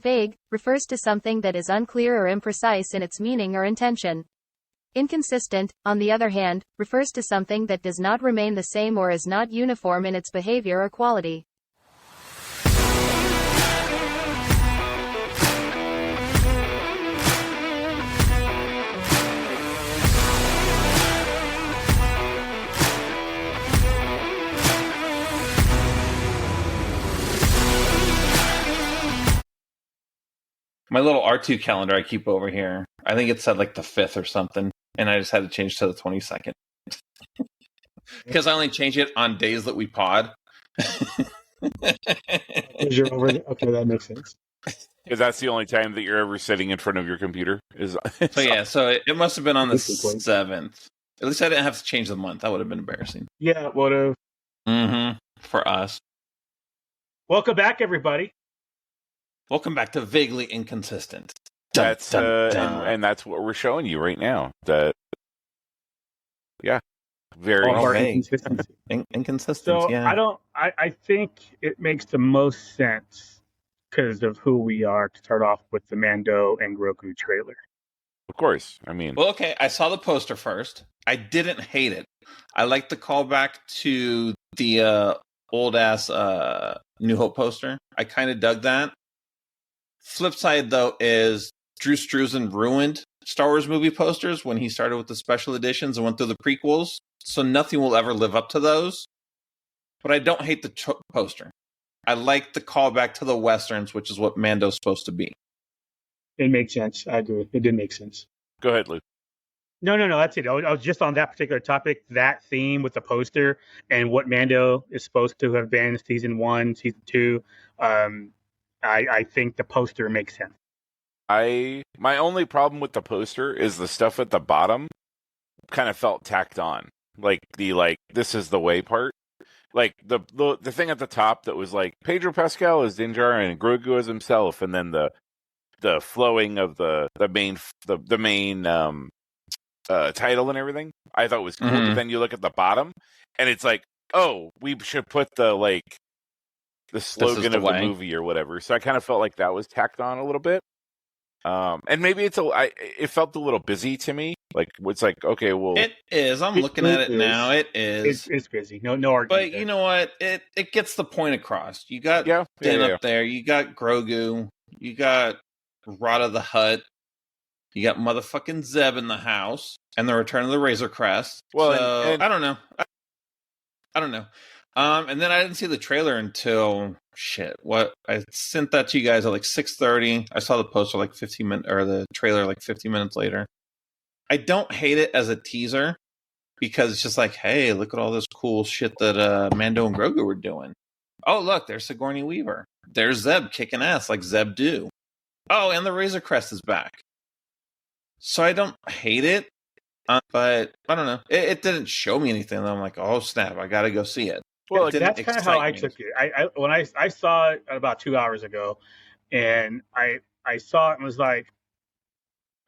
Vague refers to something that is unclear or imprecise in its meaning or intention. Inconsistent, on the other hand, refers to something that does not remain the same or is not uniform in its behavior or quality. My little R2 calendar I keep over here, I think it said like the 5th or something, and I just had to change to the 22nd. Because I only change it on days that we pod. You're over there. Okay, that makes sense. Because that's the only time that you're ever sitting in front of your computer. So it must have been on the 7th. At least I didn't have to change the month. That would have been embarrassing. Yeah, it would have. Mm-hmm. For us. Welcome back, everybody. Welcome back to Vaguely Inconsistent. That's and that's what we're showing you right now. That very inconsistency. Inconsistent. So yeah. I think it makes the most sense because of who we are to start off with the Mando and Grogu trailer. Of course. I mean, well, okay. I saw the poster first. I didn't hate it. I like the callback to the old ass New Hope poster. I kind of dug that. Flip side, though, is Drew Struzan ruined Star Wars movie posters when he started with the special editions and went through the prequels. So nothing will ever live up to those. But I don't hate the poster. I like the callback to the Westerns, which is what Mando's supposed to be. It makes sense. I agree. It did make sense. Go ahead, Luke. No, that's it. I was just on that particular topic, that theme with the poster and what Mando is supposed to have been season 1, season 2. I think the poster makes sense. My only problem with the poster is the stuff at the bottom kind of felt tacked on. Like this is the way part. Like the thing at the top that was like Pedro Pascal as Din Djarin and Grogu as himself, and then the flowing of the main title and everything, I thought was cool. Mm-hmm. But then you look at the bottom, and it's like, oh, we should put the slogan of the movie or whatever. So I kind of felt like that was tacked on a little bit. And maybe it felt a little busy to me. Like it's like, okay, well, it is. I'm looking at it now. It is. It's busy. No argument. But you know what? It gets the point across. You got Din up there. You got Grogu. You got Rada the Hutt. You got motherfucking Zeb in the house, and the Return of the Razor Crest. Well, so, I don't know. I don't know. And then I didn't see the trailer until I sent that to you guys at like 6:30. I saw the poster like 15 minutes, or the trailer like 15 minutes later. I don't hate it as a teaser because it's just like, hey, look at all this cool shit that Mando and Grogu were doing. Oh, look, there's Sigourney Weaver. There's Zeb kicking ass like Zeb do. Oh, and the Razor Crest is back. So I don't hate it, but I don't know. It didn't show me anything. I'm like, oh snap, I got to go see it. Well, that's kind of how I took it. When I saw it about 2 hours ago, and I saw it and was like,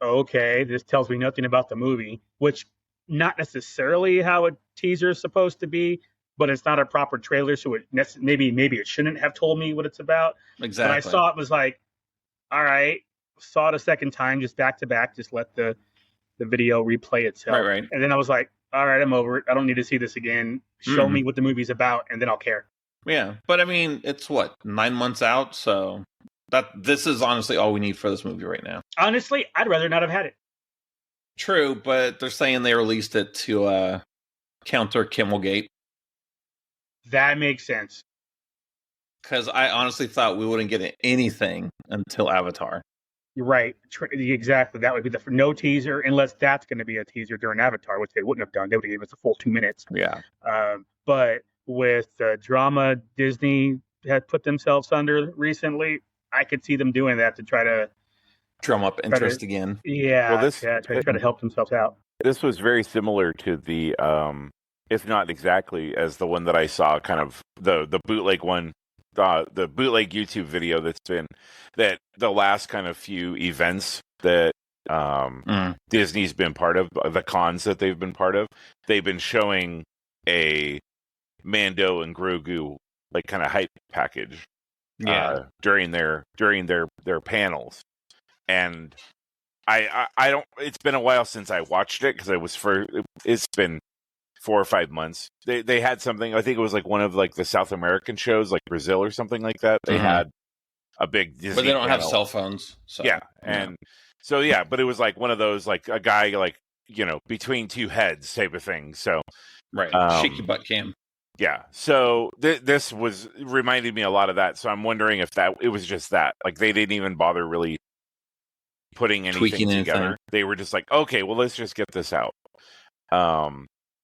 okay, this tells me nothing about the movie, which not necessarily how a teaser is supposed to be, but it's not a proper trailer, so maybe it shouldn't have told me what it's about. Exactly. When I saw it, was like, all right, saw it a second time, just back to back, just let the video replay itself. Right. And then I was like, all right, I'm over it. I don't need to see this again. Show me what the movie's about, and then I'll care. Yeah, but I mean, it's 9 months out, so this is honestly all we need for this movie right now. Honestly, I'd rather not have had it. True, but they're saying they released it to counter Kimmelgate. That makes sense. Because I honestly thought we wouldn't get anything until Avatar. You're right. Exactly. That would be the no teaser, unless that's going to be a teaser during Avatar, which they wouldn't have done. They would have given us a full 2 minutes. Yeah. But with the drama Disney had put themselves under recently, I could see them doing that to try to drum up interest again. Yeah. Well, try to help themselves out. This was very similar to the, if not exactly, as the one that I saw, kind of the bootleg one. The bootleg YouTube video that the last kind of few events that Disney's been part of, the cons that they've been part of, they've been showing a Mando and Grogu like kind of hype package. during their panels, and I don't. It's been a while since I watched it because it's been 4 or 5 months. They had something. I think it was like one of like the South American shows, like Brazil or something like that. They had a big Disney but they don't panel. have cell phones. So, but it was like one of those like a guy like between two heads type of thing. So right, shake your butt cam. Yeah. So this was reminded me a lot of that. So I'm wondering if it was just that, like they didn't even bother really putting anything together. They were just like, okay, well, let's just get this out.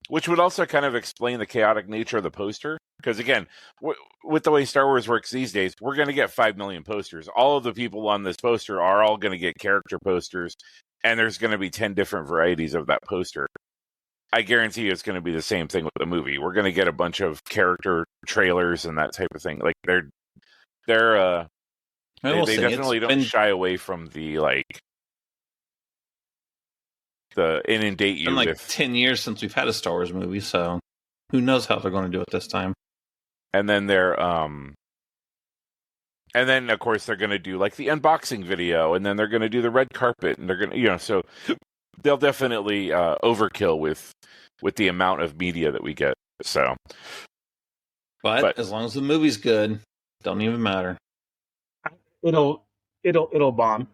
Which would also kind of explain the chaotic nature of the poster. Because again, with the way Star Wars works these days, we're going to get 5 million posters. All of the people on this poster are all going to get character posters, and there's going to be 10 different varieties of that poster. I guarantee you it's going to be the same thing with the movie. We're going to get a bunch of character trailers and that type of thing. Like they definitely don't shy away from the inundate you. It's been with 10 years since we've had a Star Wars movie, so who knows how they're going to do it this time. And then of course they're going to do like the unboxing video, and then they're going to do the red carpet, and they're going to so they'll definitely overkill with the amount of media that we get. So, but as long as the movie's good, don't even matter. It'll bomb.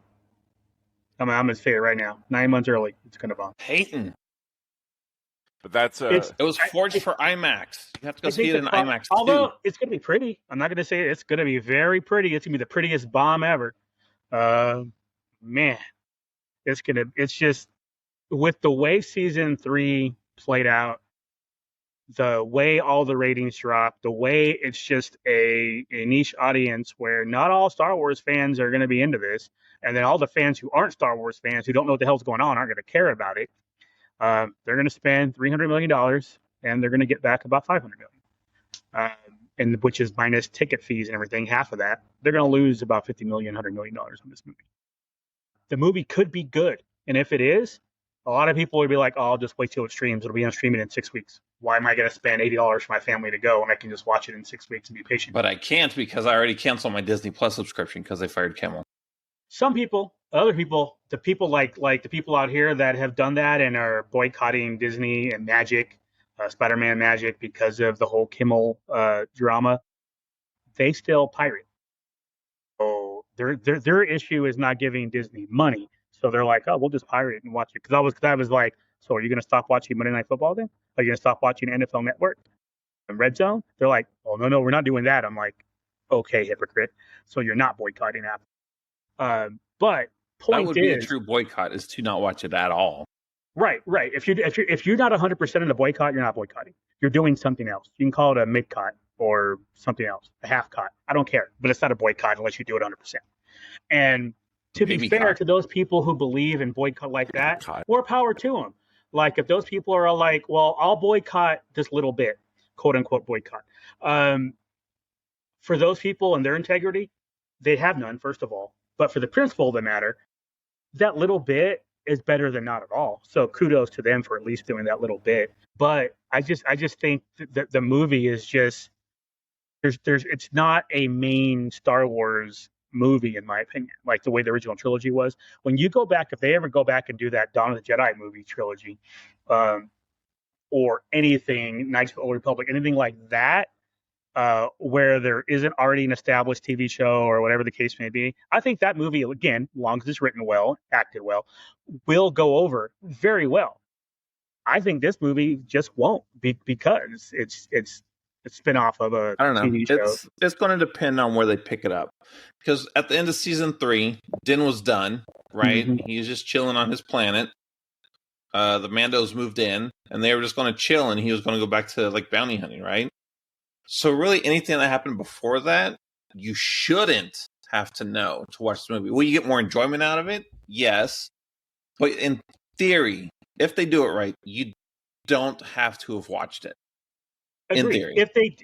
I'm gonna say it right now. 9 months early, it's gonna bomb. Hating. But that's it was forged for IMAX. You have to go see it in IMAX. Although it's gonna be pretty. I'm not gonna say it. It's gonna be very pretty. It's gonna be the prettiest bomb ever. Man, it's just with the way season 3 played out, the way all the ratings dropped, the way it's just a niche audience where not all Star Wars fans are going to be into this, and then all the fans who aren't Star Wars fans, who don't know what the hell's going on, aren't going to care about it. They're going to spend $300 million, and they're going to get back about $500 million, and which is minus ticket fees and everything, half of that. They're going to lose about $50 million, $100 million on this movie. The movie could be good, and if it is, a lot of people would be like, oh, I'll just wait till it streams. It'll be on streaming in 6 weeks. Why am I going to spend $80 for my family to go when I can just watch it in 6 weeks and be patient? But I can't because I already canceled my Disney Plus subscription because they fired Kimmel. Some people, other people, the people like the people out here that have done that and are boycotting Disney and Magic, Spider-Man Magic because of the whole Kimmel drama, they still pirate. So their issue is not giving Disney money. So they're like, oh, we'll just pirate it and watch it. Because I was like, so are you going to stop watching Monday Night Football then? Are you going to stop watching NFL Network and Red Zone? They're like, oh, no, we're not doing that. I'm like, okay, hypocrite. So you're not boycotting Apple. But point that would be a true boycott is to not watch it at all. Right. If you're not 100% in the boycott, you're not boycotting. You're doing something else. You can call it a mid-cot or something else, a half-cot. I don't care. But it's not a boycott unless you do it 100%. And to be fair to those people who believe in boycott like that, more power to them. Like if those people are like, well, I'll boycott this little bit, quote unquote boycott. For those people and their integrity, they have none, first of all. But for the principle of the matter, that little bit is better than not at all. So kudos to them for at least doing that little bit. But I just think that the movie is just it's not a main Star Wars movie, in my opinion, like the way the original trilogy was. When you go back, if they ever go back and do that Dawn of the Jedi movie trilogy, or anything, Knights of the Old Republic, anything like that, where there isn't already an established TV show or whatever the case may be, I think that movie, again, as long as it's written well, acted well, will go over very well. I think this movie just won't, because it's a spin-off of a TV show. It's going to depend on where they pick it up. Because at the end of season 3, Din was done, right? Mm-hmm. He was just chilling on his planet. The Mandos moved in, and they were just going to chill, and he was going to go back to like bounty hunting, right? So really, anything that happened before that, you shouldn't have to know to watch the movie. Will you get more enjoyment out of it? Yes. But in theory, if they do it right, you don't have to have watched it. Agreed. In theory,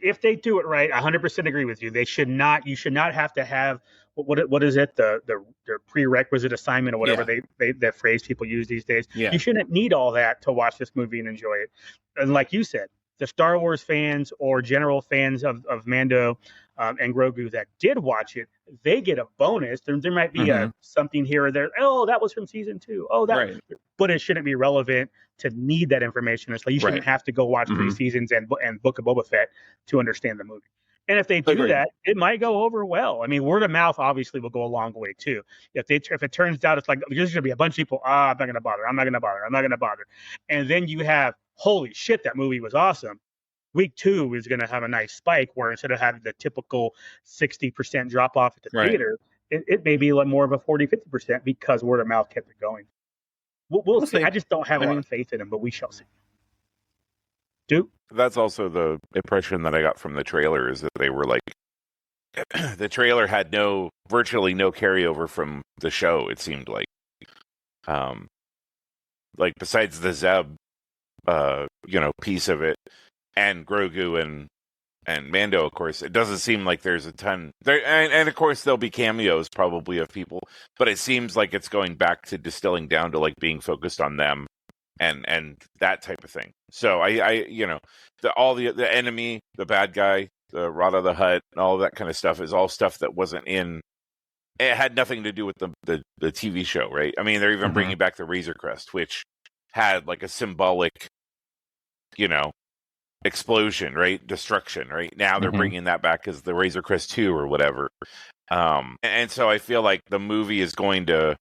if they do it right, 100% agree with you. You should not have to have what is it, the prerequisite assignment or whatever that phrase people use these days. Yeah. You shouldn't need all that to watch this movie and enjoy it. And like you said, the Star Wars fans or general fans of Mando and Grogu that did watch it, they get a bonus. There might be something here or there. Oh, that was from season 2. Oh, that, but it shouldn't be relevant to need that information. It's like you shouldn't have to go watch 3 seasons and Book of Boba Fett to understand the movie. And if they do that, it might go over well. I mean, word of mouth obviously will go a long way too. If it turns out it's like there's going to be a bunch of people, I'm not going to bother. I'm not going to bother. I'm not going to bother. And then you have, holy shit, that movie was awesome. Week 2 is going to have a nice spike where instead of having the typical 60% drop off at the theater, it may be like more of a 40-50% because word of mouth kept it going. We'll see. I just don't have a lot of faith in him, but we shall see. Duke? That's also the impression that I got from the trailer, is that they were like, the trailer had virtually no carryover from the show. It seemed like besides the Zeb, piece of it, and Grogu and Mando, of course, it doesn't seem like there's a ton there. And of course, there'll be cameos probably of people, but it seems like it's going back to distilling down to like being focused on them. And that type of thing. So the enemy, the bad guy, the Rada the Hutt, and all of that kind of stuff is all stuff that wasn't in. It had nothing to do with the TV show, right? I mean, they're even bringing back the Razor Crest, which had like a symbolic, explosion, right? Destruction, right? Now they're bringing that back as the Razor Crest 2 or whatever. And so I feel like the movie is going to,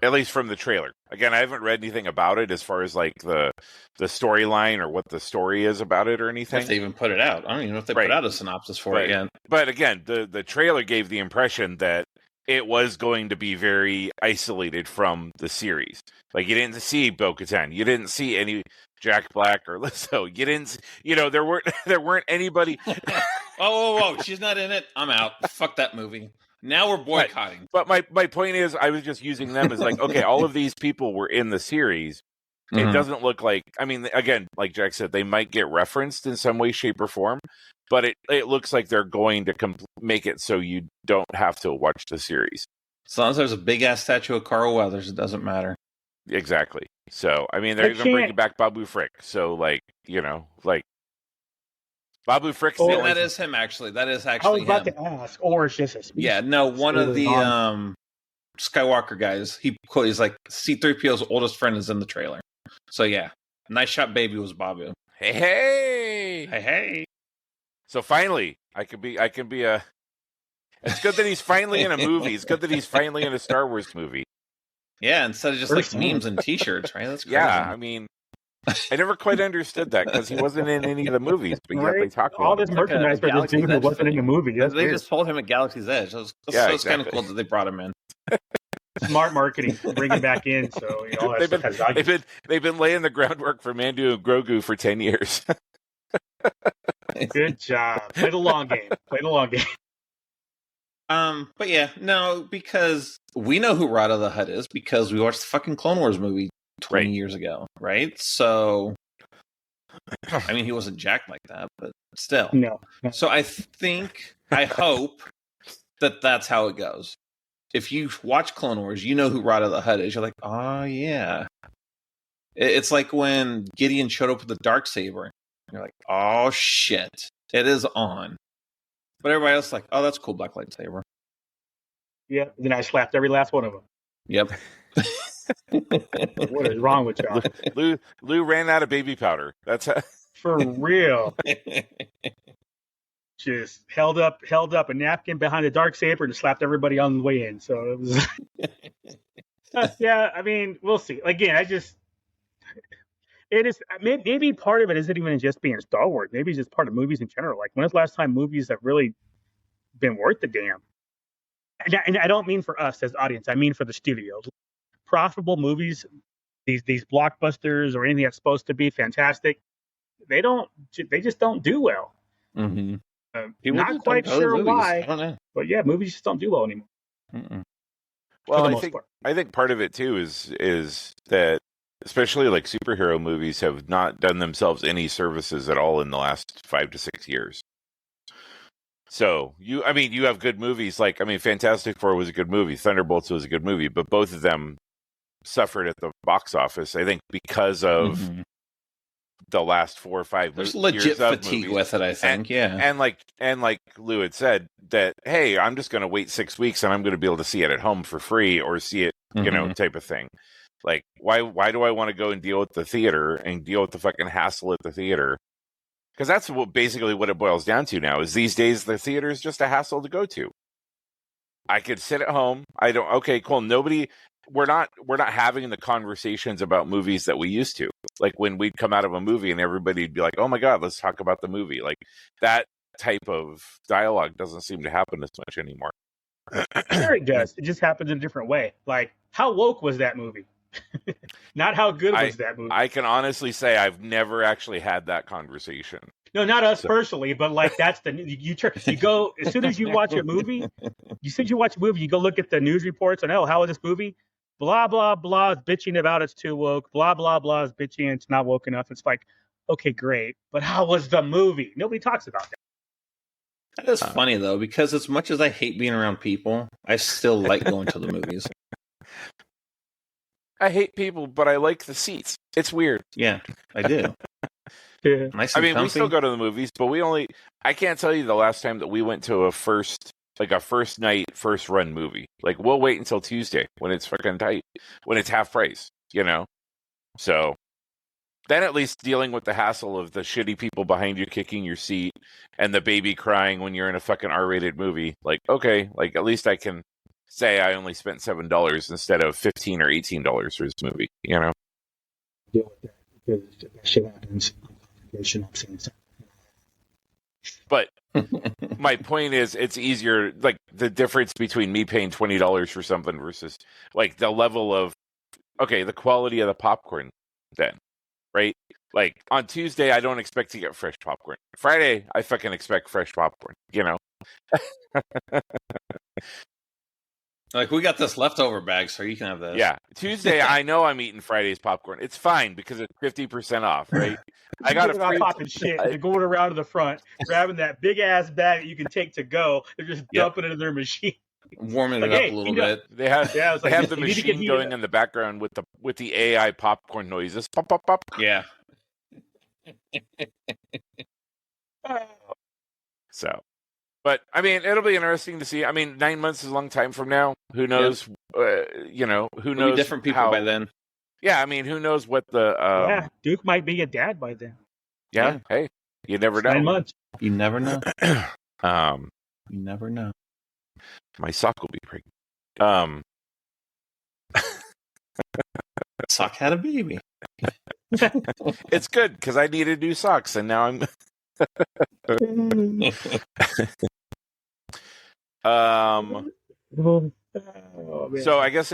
at least from the trailer. Again, I haven't read anything about it as far as like the storyline or what the story is about it or anything. If they even put it out. I don't even know if they put out a synopsis for it yet. But again, the trailer gave the impression that it was going to be very isolated from the series. Like, you didn't see Bo-Katan. You didn't see any Jack Black or Lizzo. You didn't, there weren't anybody. Whoa. She's not in it. I'm out. Fuck that movie. Now we're boycotting. But my point is, I was just using them as like, okay, all of these people were in the series. It doesn't look like, I mean, again, like Jack said, they might get referenced in some way, shape, or form, but it looks like they're going to make it so you don't have to watch the series. As long as there's a big-ass statue of Carl Weathers, it doesn't matter. Exactly. So, I mean, they're even bringing back Babu Frick. So, Babu Frick's that is him, actually. That is actually him. I was about to ask, or it's just a speech. Yeah, no, one of the Skywalker guys, he's like, C-3PO's oldest friend is in the trailer. So, yeah. Nice shot baby was Babu. Hey. So, finally, I can be a... It's good that he's finally in a movie. It's good that he's finally in a Star Wars movie. Yeah, instead of just memes and t-shirts, right? That's crazy. Yeah, I mean... I never quite understood that because he wasn't in any of the movies, but yet they talk about all this merchandise for this dude who wasn't in the movie. They just told him at Galaxy's Edge. So it's kind of cool that they brought him in. Smart marketing, bring him back in. So all that stuff has value. They've been laying the groundwork for Mando and Grogu for 10 years. Good job. Play the long game. But yeah, no, because we know who Rada the Hutt is because we watched the fucking Clone Wars movie 20 years ago, right? So, I mean, he wasn't jacked like that, but still. No. So I hope that that's how it goes. If you watch Clone Wars, you know who Rada the Hutt is. You're like, oh, yeah. It's like when Gideon showed up with the Darksaber. You're like, oh, shit. It is on. But everybody else is like, oh, that's a cool black lightsaber. Yeah, then I slapped every last one of them. Yep. What is wrong with y'all? Lou ran out of baby powder. That's for real. Just held up a napkin behind the Darksaber and slapped everybody on the way in. So it was. Yeah, I mean, we'll see. Again, it is maybe part of it isn't even just being Star Wars. Maybe it's just part of movies in general. Like, when was the last time movies have really been worth the damn? And I don't mean for us as audience. I mean for the studios. Profitable movies, these blockbusters or anything that's supposed to be fantastic, they just don't do well. Mm-hmm. Not quite sure why, I don't know. But yeah, movies just don't do well anymore. Mm-mm. Well, I think part of it too is that especially like superhero movies have not done themselves any services at all in the last 5 to 6 years. So you have good movies like, Fantastic Four was a good movie, Thunderbolts was a good movie, but both of them suffered at the box office, I think, because of the last 4 or 5 There's years legit of fatigue movies. with it, I think. And like Lou had said that, hey, I'm just going to wait 6 weeks and I'm going to be able to see it at home for free or see it, type of thing. Like, why do I want to go and deal with the theater and deal with the fucking hassle at the theater? Because that's basically what it boils down to now. Is these days the theater is just a hassle to go to. I could sit at home. Okay, cool. We're not having the conversations about movies that we used to. Like when we'd come out of a movie and everybody'd be like, "Oh my God, let's talk about the movie." Like that type of dialogue doesn't seem to happen as much anymore. Sure, it does. It just happens in a different way. Like, how woke was that movie? Not how good was that movie. I can honestly say I've never actually had that conversation. No, not us personally, but like that's you go as soon as you watch a movie. You go look at the news reports on how is this movie? Blah blah blah is bitching about it's too woke. Blah blah blah is bitching it's not woke enough. It's like, okay, great, but how was the movie? Nobody talks about that. That is funny though, because as much as I hate being around people, I still like going to the movies. I hate people, but I like the seats. It's weird. Yeah, I do. Yeah. Nice and I mean, comfy. we still go to the movies, but I can't tell you the last time that we went to a first night, first run movie. Like, we'll wait until Tuesday when it's fucking tight, when it's half price, So then at least dealing with the hassle of the shitty people behind you kicking your seat and the baby crying when you're in a fucking R-rated movie. Like, okay, like at least I can say I only spent $7 instead of $15 or $18 for this movie, Deal with that because that shit happens. But my point is, it's easier. Like the difference between me paying $20 for something versus like the level of the quality of the popcorn. Then, right? Like on Tuesday, I don't expect to get fresh popcorn. Friday, I fucking expect fresh popcorn. Like, we got this leftover bag, so you can have this. Yeah. Tuesday, I know I'm eating Friday's popcorn. It's fine because it's 50% off, right? I got a popping shit. They're going around to the front, grabbing that big ass bag that you can take to go. They're just dumping it in their machine, warming it up a little bit. They have the machine going in the background with the AI popcorn noises. Pop pop pop. Yeah. So. But, I mean, it'll be interesting to see. I mean, 9 months is a long time from now. Who knows? Yep. Who knows? We'll be different people by then. Yeah, I mean, who knows what the... Duke might be a dad by then. Yeah, hey, you never know. 9 months. You never know. You never know. My sock will be pregnant. Sock had a baby. It's good, because I needed new socks, and now I'm... So I guess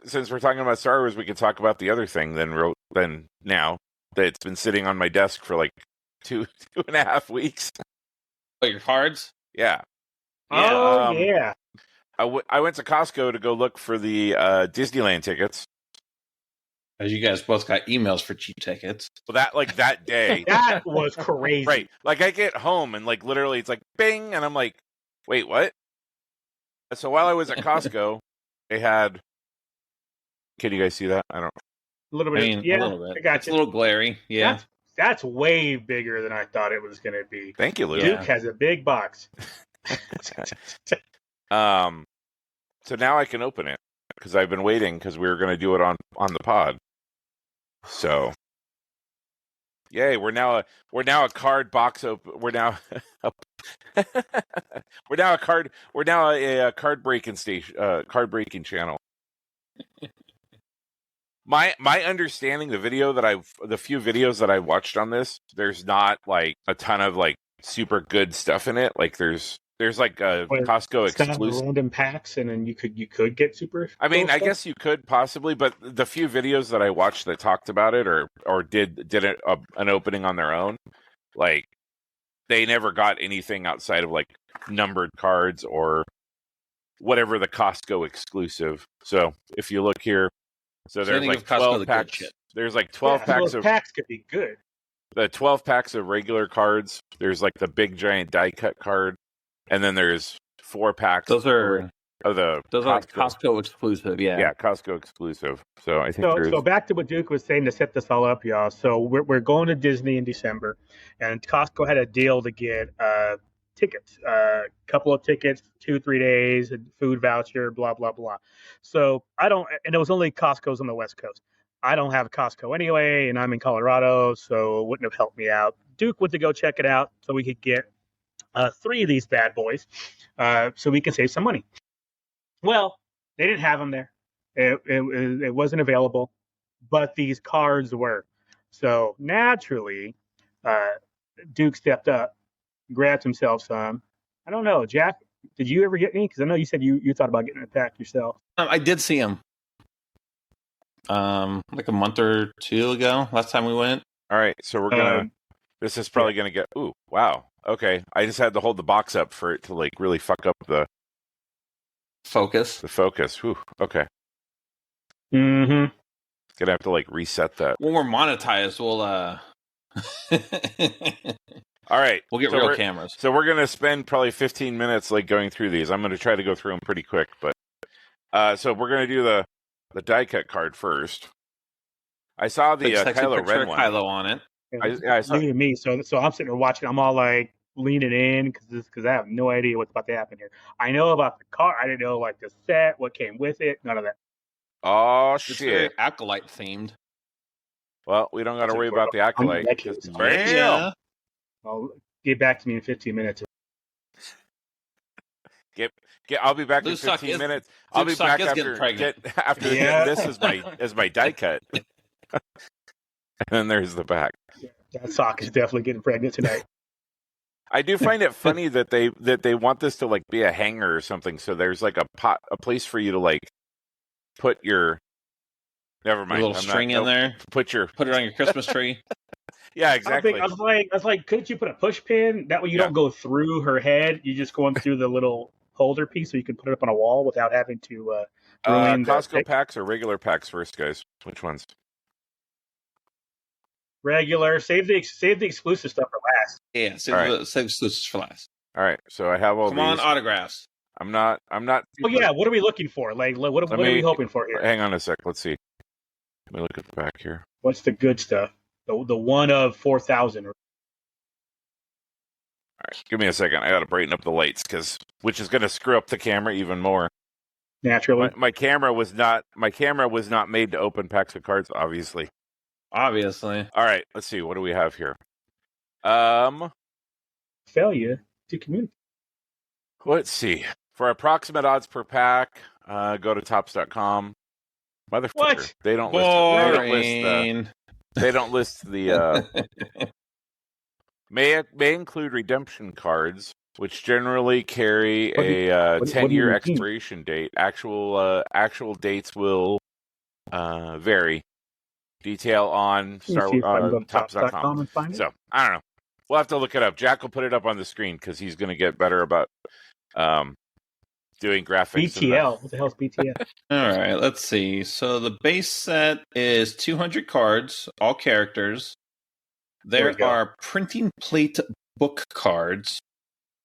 since we're talking about Star Wars, we could talk about the other thing then now that it's been sitting on my desk for like 2.5 weeks. Oh, your cards? Yeah. Yeah. I went to Costco to go look for the Disneyland tickets. As you guys both got emails for cheap tickets. Well, that day. That was crazy. Right. Like, I get home and, like, literally it's like, bing, and I'm like, wait, what? So while I was at Costco, they had... Can you guys see that? I don't... A little bit. A little bit. I got it's a little glary. Yeah. That's way bigger than I thought it was going to be. Thank you, Lou. Duke has a big box. So now I can open it because I've been waiting because we were going to do it on the pod. So, yay! We're now a card box open. We're now a card breaking station. Card breaking channel. My understanding, the few videos that I watched on this, there's not like a ton of like super good stuff in it. Like there's like a Costco-exclusive random packs, and then you could get super. I mean, cool I guess you could possibly, but the few videos that I watched that talked about it or did an opening on their own, like they never got anything outside of like numbered cards or whatever the Costco exclusive. So if you look here, so there's like 12 packs. There's like 12 packs of packs could be good. The 12 packs of regular cards. There's like the big giant die cut card. And then there's 4 packs. Those are Oh, the those are Costco exclusive. Yeah, Costco exclusive. So I think so back to what Duke was saying to set this all up, y'all. So we're going to Disney in December, and Costco had a deal to get tickets, a couple of tickets, 2-3 days, a food voucher, blah blah blah. So I don't, and it was only Costco's on the West Coast. I don't have Costco anyway, and I'm in Colorado, so it wouldn't have helped me out. Duke went to go check it out so we could get 3 of these bad boys, so we can save some money. Well, they didn't have them there. It wasn't available, but these cards were. So naturally, Duke stepped up, grabbed himself some. I don't know, Jack, did you ever get any? Because I know you said you thought about getting a pack yourself. I did see him. Like a month or 2 ago, last time we went. All right, so we're gonna. This is probably gonna get. Ooh, wow. Okay, I just had to hold the box up for it to like really fuck up the focus. The focus. Whew. Okay. Mm-hmm. Gonna have to like reset that. When we're monetized, we'll All right, we'll get real cameras. So we're gonna spend probably 15 minutes like going through these. I'm gonna try to go through them pretty quick, but so we're gonna do the die cut card first. I saw the Kylo Ren one. Kylo on it. I saw me. So I'm sitting there watching. I'm all like leaning in because I have no idea what's about to happen here. I know about the car. I didn't know like the set, what came with it, none of that. Oh it's shit! Acolyte themed. Well, we don't got to worry about the acolyte. Yeah. I'll get back to me in 15 minutes. I'll be back in 15 minutes. I'll be back after this is my die cut. And then there's the back. Yeah, that sock is definitely getting pregnant tonight. I do find it funny that they want this to like be a hanger or something. So there's like a place for you to like put your. Never mind. A little string in there. Put it on your Christmas tree. Yeah, exactly. I was like, couldn't you put a push pin? That way you don't go through her head. You just go in through the little holder piece, so you can put it up on a wall without having to ruin Costco packs or regular packs first, guys. Which ones? Regular. Save the exclusive stuff for last. Yeah, save exclusives for last. All right. So I have all Come on, autographs. I'm not. Oh yeah. What are we looking for? Like, what are we hoping for here? Hang on a sec. Let's see. Let me look at the back here. What's the good stuff? The one of 4,000. All right, give me a second. I got to brighten up the lights which is going to screw up the camera even more. Naturally, my camera was not made to open packs of cards. Obviously. All right, let's see. What do we have here? Failure to communicate. Let's see. For approximate odds per pack, go to tops.com. Motherfucker. What? They don't list the may include redemption cards, which generally carry a 10-year expiration date. Actual dates will vary. Detail on tops.com. So I don't know. We'll have to look it up. Jack will put it up on the screen because he's going to get better about doing graphics. BTL. What the hell is BTL? All right, let's see. So the base set is 200 cards, all characters. There are printing plate book cards.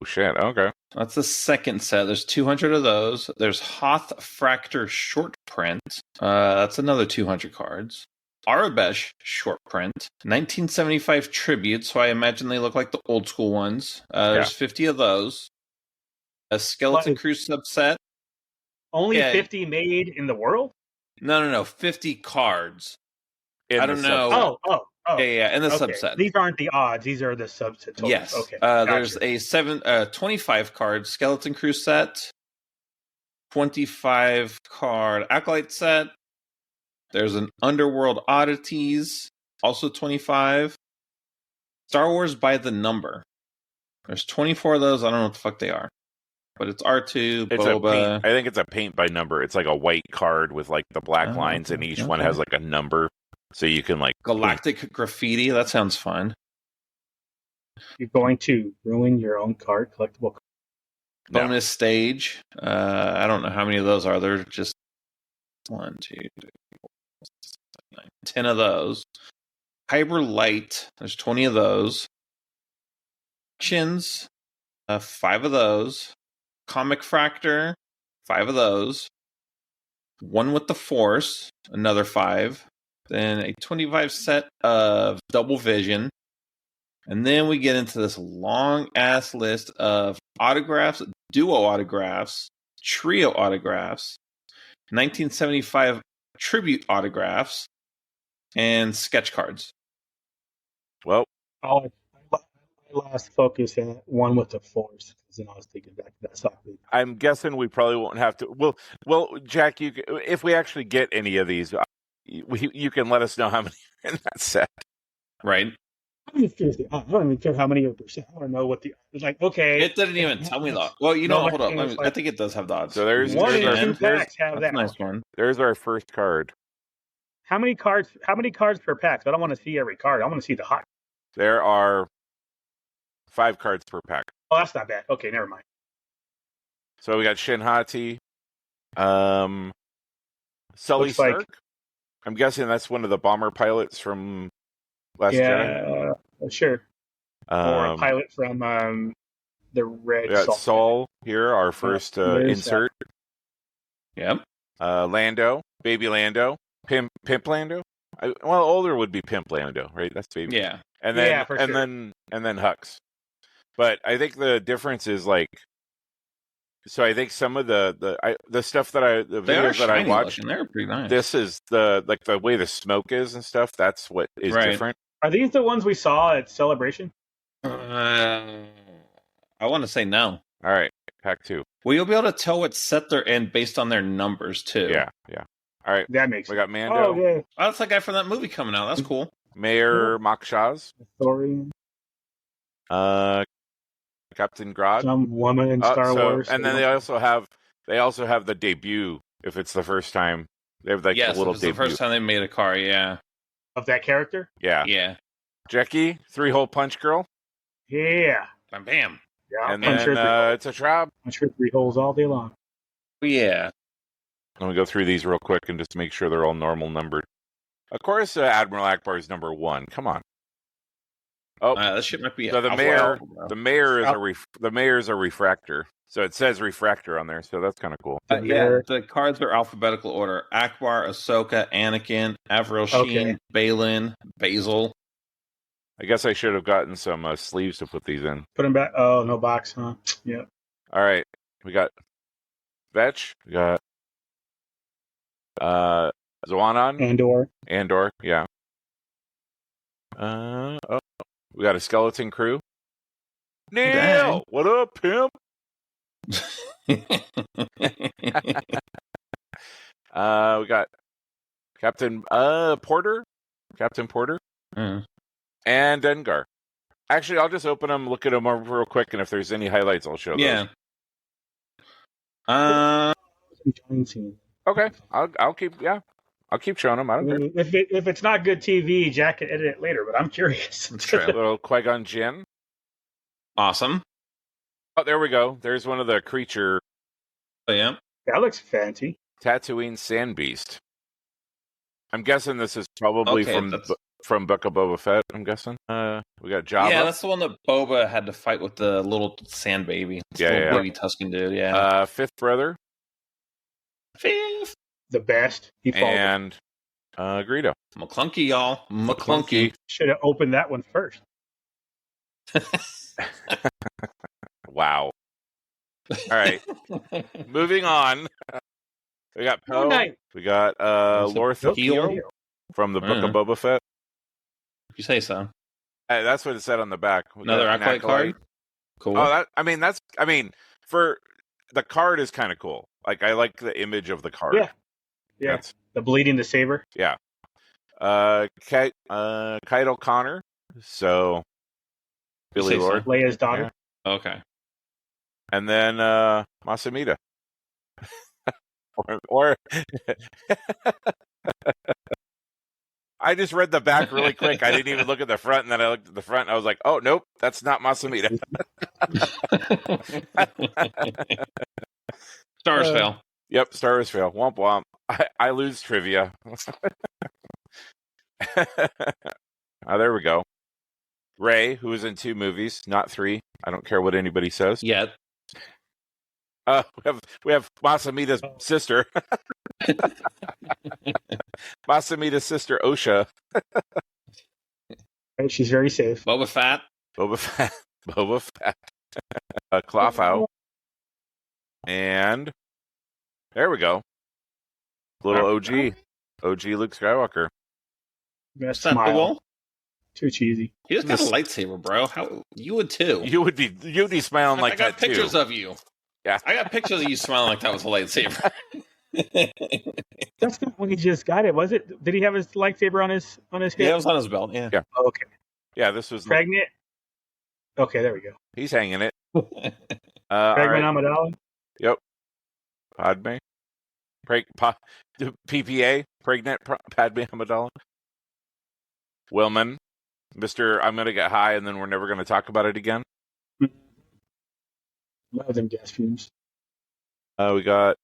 Oh, shit. Okay. That's the second set. There's 200 of those. There's Hoth Fractor short print. That's another 200 cards. Arabesh short print. 1975 tribute, so I imagine they look like the old school ones. There's 50 of those. A Skeleton Crew subset. Only 50 made in the world? No. 50 cards. I don't know. Oh. Yeah, in the subset. These aren't the odds. These are the subset totals. Yes. Okay. There's a 25 card Skeleton Crew set. 25 card Acolyte set. There's an Underworld Oddities, also 25. Star Wars by the number. There's 24 of those. I don't know what the fuck they are. But it's R2, Boba. I think it's a paint by number. It's like a white card with like the black lines, and each one has like a number. So you can like... Galactic Graffiti. That sounds fun. You're going to ruin your own card, collectible card. Bonus stage. I don't know how many of those are. They're just 1, 2, 3, 4, 9, 10 of those. Kyber Light. There's 20 of those. Chins. 5 of those. Comic Fractor. 5 of those. 1 with the Force, another 5. Then a 25 set of double vision. And then we get into this long-ass list of autographs, duo autographs, trio autographs, 1975 tribute autographs, and sketch cards. Well, I lost focus on 1 with the Force. And I was thinking that's not good. I'm guessing we probably won't have to. Well, Jack, if we actually get any of these, you can let us know how many are in that set. Right. I don't even care how many are percent. I want to know what it's like. Okay, it didn't even tell me that. Well, hold on. I think it does have the odds. So there's 1 and 2 packs have that. Nice one. There's our first card. How many cards? How many cards per pack? I don't want to see every card. I want to see the hot. There are 5 cards per pack. Oh, that's not bad. Okay, never mind. So we got Shinhati, Sully Looks Stark. like- I'm guessing that's one of the bomber pilots from Last Jedi. Sure. Or a pilot from the Red. We got Saul here, our first insert. Yep. Lando, baby Lando, Pimp Lando. Older would be Pimp Lando, right? That's baby. Yeah. And then Yeah, for sure. then Hux. But I think the difference is like. So I think some of the stuff the videos that I watched, they're pretty nice. This is the way the smoke is and stuff. That's what is different. Are these the ones we saw at Celebration? I want to say no. All right, pack 2. Well, you'll be able to tell what set they're in based on their numbers too. Yeah. All right, that makes. We got Mando. Oh, yeah. Oh, that's the guy from that movie coming out. That's cool. Mayor Makshaz. Historian. Captain Grodd. Some woman in Star Wars. And then they also have the debut. If it's the first time, they have like a little it's debut. the first time they made a car. Yeah. Of that character. Yeah. Jackie, 3-hole punch girl. Yeah. Bam, bam. Yeah. And then it's a trap. I'm sure 3 holes all day long. Yeah. Let me go through these real quick and just make sure they're all normal numbered. Of course, Admiral Akbar is number 1. Come on. Oh, that shit might be. So the mayor is a refractor. So it says refractor on there. So that's kind of cool. Yeah, the cards are alphabetical order: Akbar, Ahsoka, Anakin, Avril Sheen, Balin, Basil. I guess I should have gotten some sleeves to put these in. Put them back. Oh, no box, huh? Yeah. All right, we got Vetch. We got Zwanan. Andor. Yeah. We got a skeleton crew. Neil, Dang. What up, pimp? We got Captain Porter, and Dengar. Actually, I'll just open them, look at them real quick, and if there's any highlights, I'll show those. Okay, I'll keep showing them. I don't care. If it's not good TV, Jack can edit it later. But I'm curious. That's true. Little Qui-Gon Jinn. Awesome. Oh, there we go. There's one of the creature. Oh, yeah. That looks fancy. Tatooine Sand Beast. I'm guessing this is probably from Book of Boba Fett. I'm guessing. We got Jabba. Yeah, that's the one that Boba had to fight with the little sand baby. Baby Tusken dude. Yeah. Fifth brother. Fifth. The best. And Greedo. McClunky, y'all. McClunky. Should have opened that one first. Wow. All right. Moving on. We got Poe. We got Lorthil from the Book of Boba Fett. You say so. That's what it said on the back. Another acolyte card. Cool. Oh, for the card is kind of cool. Like I like the image of the card. Yeah. The bleeding the saber. Yeah. Kite O'Connor. So Billy Lord. Leia's daughter. Yeah. Okay. And then Masamita. or I just read the back really quick. I didn't even look at the front, and then I looked at the front, and I was like, "Oh nope, that's not Masamita." Star Wars fail. Yep, Star Wars fail. Womp womp. I lose trivia. There we go. Rey, who was in 2 movies, not 3. I don't care what anybody says. Yet. We have Masamita's sister. Masamita's sister Osha. She's very safe. Boba Fett. Clotho. And there we go. Little OG Luke Skywalker. Smile. Too cheesy. He just got a lightsaber, bro. How you would too? You'd be smiling like that too. I got pictures of you. Yeah, I got pictures of you smiling like that was a lightsaber. That's not when he just got it, was it? Did he have his lightsaber on his hip? Yeah, it was on his belt. Yeah. Oh, okay. Yeah, this was pregnant. Okay, there we go. He's hanging it. Pregnant right. Amidala. Yep. Padme. PPA. Pregnant Padme Amidala. Willman. Mr. I'm going to get high and then we're never going to talk about it again. Love them gas fumes. We got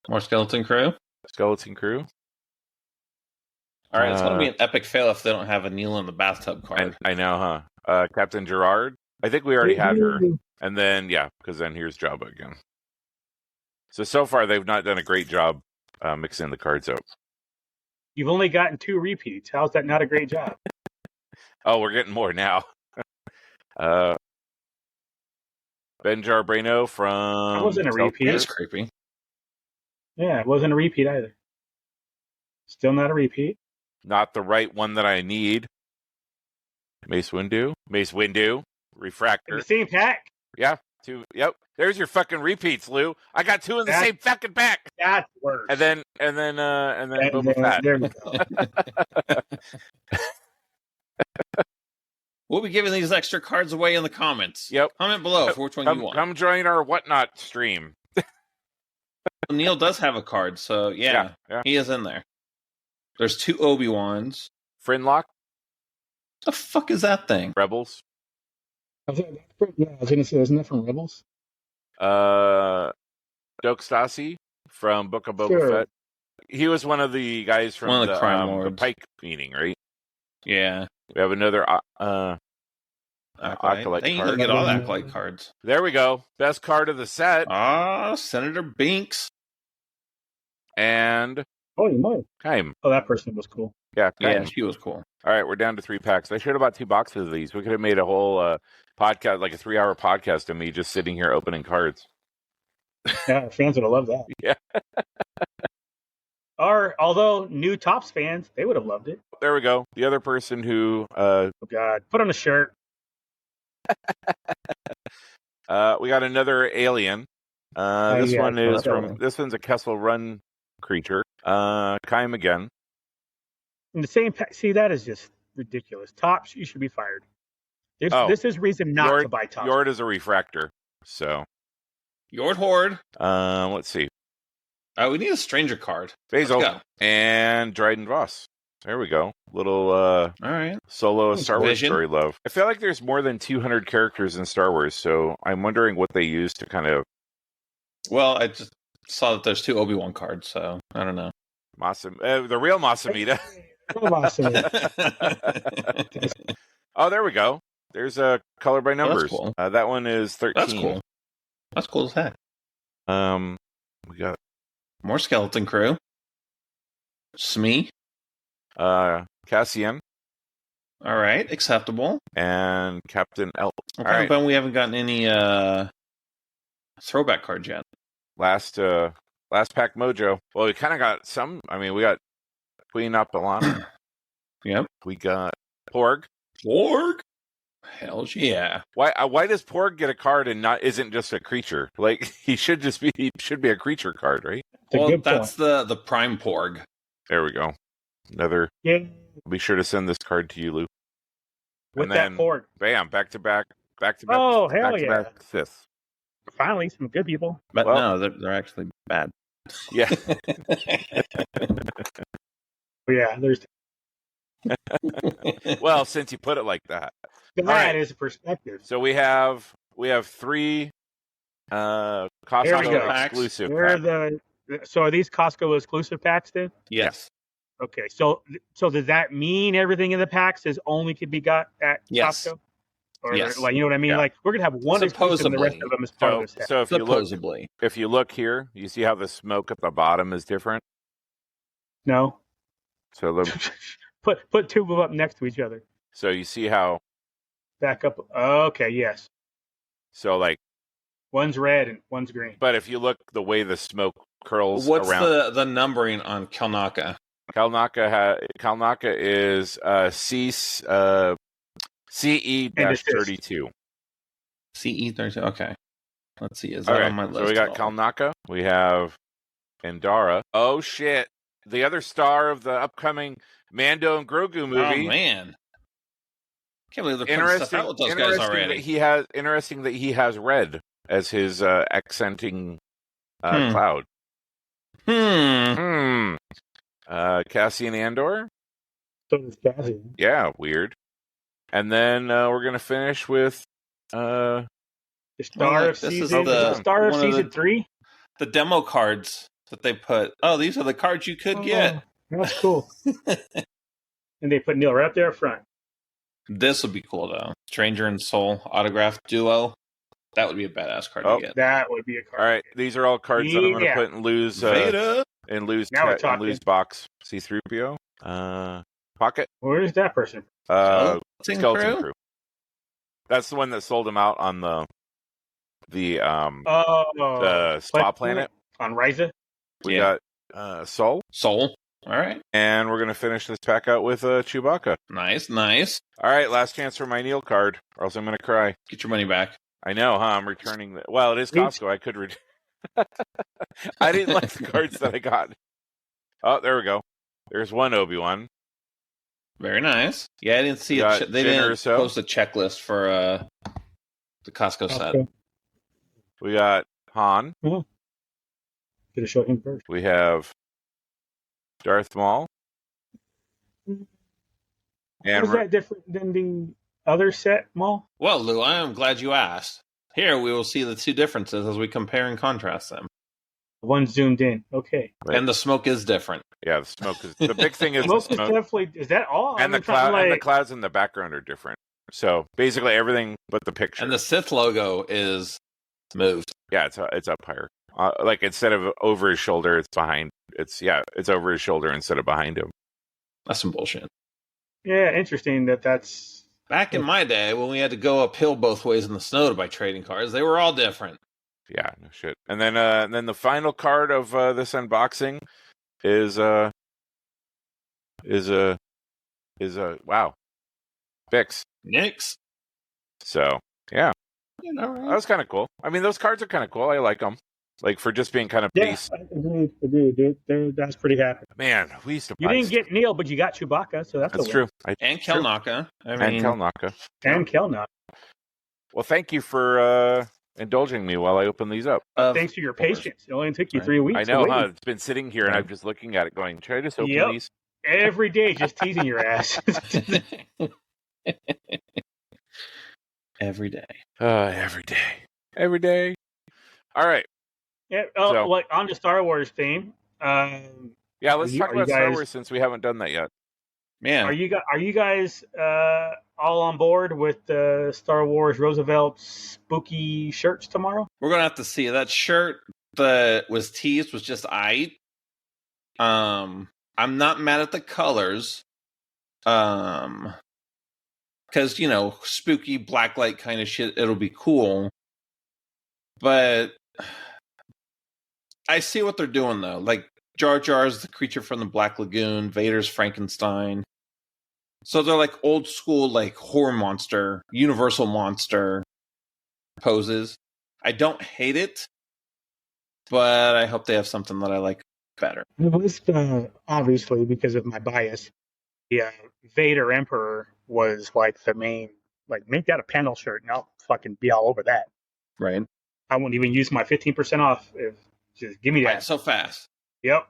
more Skeleton Crew. All right, it's going to be an epic fail if they don't have a Neil in the bathtub card. I know, huh? Captain Gerard. I think we already had her. And then, because then here's Jabba again. So far, they've not done a great job mixing the cards up. You've only gotten 2 repeats. How's that not a great job? Oh, we're getting more now. Benjar Brano from... That wasn't a repeat. That's creepy. Yeah, it wasn't a repeat either. Still not a repeat. Not the right one that I need. Mace Windu. Refractor. In the same pack? Yeah. 2. Yep. There's your fucking repeats, Lou. I got 2 in the same fucking pack. That's worse. And then Boba Fett. There we go. We'll be giving these extra cards away in the comments. Yep. Comment below for which one you want. Come join our Whatnot stream. Neil does have a card, so yeah, he is in there. There's 2 Obi-Wans. Frinlock. The fuck is that thing? Rebels. Yeah, I was going to say, isn't that from Rebels? Doke Stasi from Book of Boba Fett. He was one of the guys from the crime lords. The Pike meeting, right? Yeah. We have another Acolyte card. You get all the Acolyte cards. There we go. Best card of the set. Senator Binks. And... Oh, you might. Kaim. Oh, that person was cool. Yeah, yeah, she was cool. All right, we're down to 3 packs. I should have bought 2 boxes of these. We could have made a whole podcast, like a 3-hour podcast of me just sitting here opening cards. Yeah, fans would have loved that. Yeah. Or, although new Topps fans, they would have loved it. There we go. The other person who... oh, God. Put on a shirt. We got another alien. This one's a Kessel Run creature. Kaim again. In the same pack. See, that is just ridiculous. Topps, you should be fired. This is reason not to buy Topps. Yord is a refractor. So... Yord Horde. Let's see. We need a stranger card. Basil and Dryden Voss. There we go. Little all right. Solo Star Wars story love. I feel like there's more than 200 characters in Star Wars, so I'm wondering what they use to kind of... Well, I just saw that there's 2 Obi-Wan cards, so I don't know. The real Masamita. Oh, there we go. There's a color by numbers. Oh, cool. That one is 13. That's cool. That's cool as heck. We got more Skeleton Crew. Smee. Cassian. All right, acceptable. And Captain Elk. All right, but we haven't gotten any throwback cards yet. Last pack mojo. Well, we kind of got some. I mean, we got Queen Apolana. Yep. We got Porg. Hell yeah! Why does Porg get a card and isn't just a creature? Like he should be a creature card, right? Well, that's the Prime Porg. There we go. Another. Yeah. Be sure to send this card to you, Lou. With that Porg. Bam! Back to back. Oh, hell yeah! Fifth. Finally, some good people. But no, they're actually bad. Yeah. Yeah, there's. Well, since you put it like that. That is a perspective. So we have 3 Costco-exclusive packs. So are these Costco-exclusive packs then? Yes. Okay, so does that mean everything in the packs only can be got at Costco? Or Yes. like, you know what I mean? Yeah. Like, we're gonna have one exclusive, and the rest of them is part of the set. So if Supposedly. you look here, you see how the smoke at the bottom is different. No. So put two of them up next to each other. So you see how back up. Okay, yes. So like one's red and one's green. But if you look the way the smoke curls What's around, the numbering on Kalnaka? Kalnaka is CE-32. CE-32. Okay. Let's see. Is that on my list? So we got Kalnaka. We have Endara. Oh shit! The other star of the upcoming Mando and Grogu movie. Oh man! Can't believe they're putting stuff out with those guys already. Interesting that he has red as his accenting cloud. Cassian Andor. So does Cassian. Yeah, weird. And then we're gonna finish with the Star of Season. Star of Season 3. The demo cards that they put. Oh, these are the cards you could get. That's cool. And they put Neil right up there up front. This would be cool though. Stranger and Soul autograph duo. That would be a badass card to get. That would be a card. All right, these are all cards that I'm going to put in Lou's box. C-3PO. Pocket. Where is that person? Skeleton Crew. That's the one that sold him out on the spa planet on Ryza. We got Soul. All right. And we're going to finish this pack out with Chewbacca. Nice. All right, last chance for my Neil card, or else I'm going to cry. Get your money back. I know, huh? I'm returning the... Well, it is Costco. I could I didn't like the cards that I got. Oh, there we go. There's one Obi-Wan. Very nice. Yeah, I didn't see it. They didn't post a checklist for the Costco set. We got Han. Could have showed him first. We have Darth Maul. How is that different than the other set, Maul? Well, Lou, I am glad you asked. Here we will see the two differences as we compare and contrast them. One zoomed in. Okay. Right. And the smoke is different. Yeah, the smoke is... The big thing is smoke. Is definitely... Is that all? And, and the clouds in the background are different. So, basically everything but the picture. And the Sith logo is moved. Yeah, it's up higher. Like, instead of over his shoulder, it's behind. It's over his shoulder instead of behind him. That's some bullshit. Yeah, interesting that's... Back in my day, when we had to go uphill both ways in the snow to buy trading cards, they were all different. Yeah, no shit. And then the final card of this unboxing is wow, Nix. So yeah, that was kind of cool. I mean, those cards are kind of cool. I like them. Like for just being kind of base. Agreed. That's pretty happy. Man, we used to. You didn't get Neil, but you got Chewbacca, so that's true. And Kalnaka. And Kelnaka. Well, thank you for indulging me while I open these up. Thanks for your patience. It only took you 3 weeks. I know, huh? It's been sitting here, and I'm just looking at it, going, "Should I just open these?" Every day, just teasing your ass. Every day. Every day. All right. Yeah. Like on the Star Wars theme. Yeah, let's talk about Star Wars since we haven't done that yet. Man, are you guys all on board with the Star Wars Roosevelt spooky shirts tomorrow? We're gonna have to see. That shirt that was teased was just aight. I'm not mad at the colors. Because spooky blacklight kind of shit, it'll be cool. But I see what they're doing though. Like Jar Jar's the creature from the Black Lagoon, Vader's Frankenstein. So they're like old school, like horror monster, universal monster poses. I don't hate it, but I hope they have something that I like better. It was obviously because of my bias. The Vader Emperor was like the main, like make that a panel shirt and I'll fucking be all over that. Right. I won't even use my 15% off if just give me that. So fast. Yep.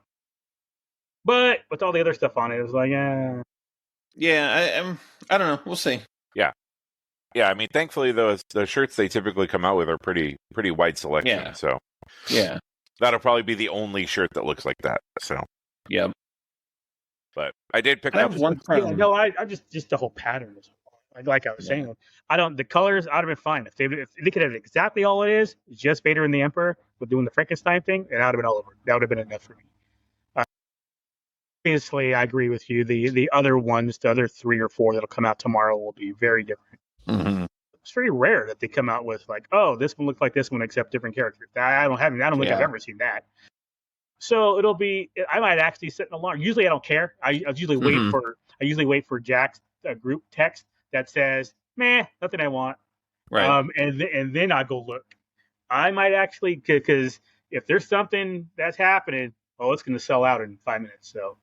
But with all the other stuff on it, it was like, yeah, I don't know. We'll see. Yeah. I mean, thankfully, the shirts they typically come out with are pretty wide selection. Yeah. So yeah, that'll probably be the only shirt that looks like that. So yep. But I did pick up one. I just the whole pattern is. Like I was saying, the colors, I'd have been fine. If they could have exactly all it is, just Vader and the Emperor with doing the Frankenstein thing, and I'd have been all over. That would have been enough for me. Obviously, I agree with you. The other ones, the other 3 or 4 that'll come out tomorrow will be very different. Mm-hmm. It's very rare that they come out with like, oh, this one looks like this one except different characters. I don't think I've ever seen that. So it'll be. I might actually set an alarm. Usually, I don't care. I usually wait for Jack's group text that says, "Meh, nothing I want." Right. And then I go look. I might actually, because if there's something that's happening, it's going to sell out in 5 minutes. So.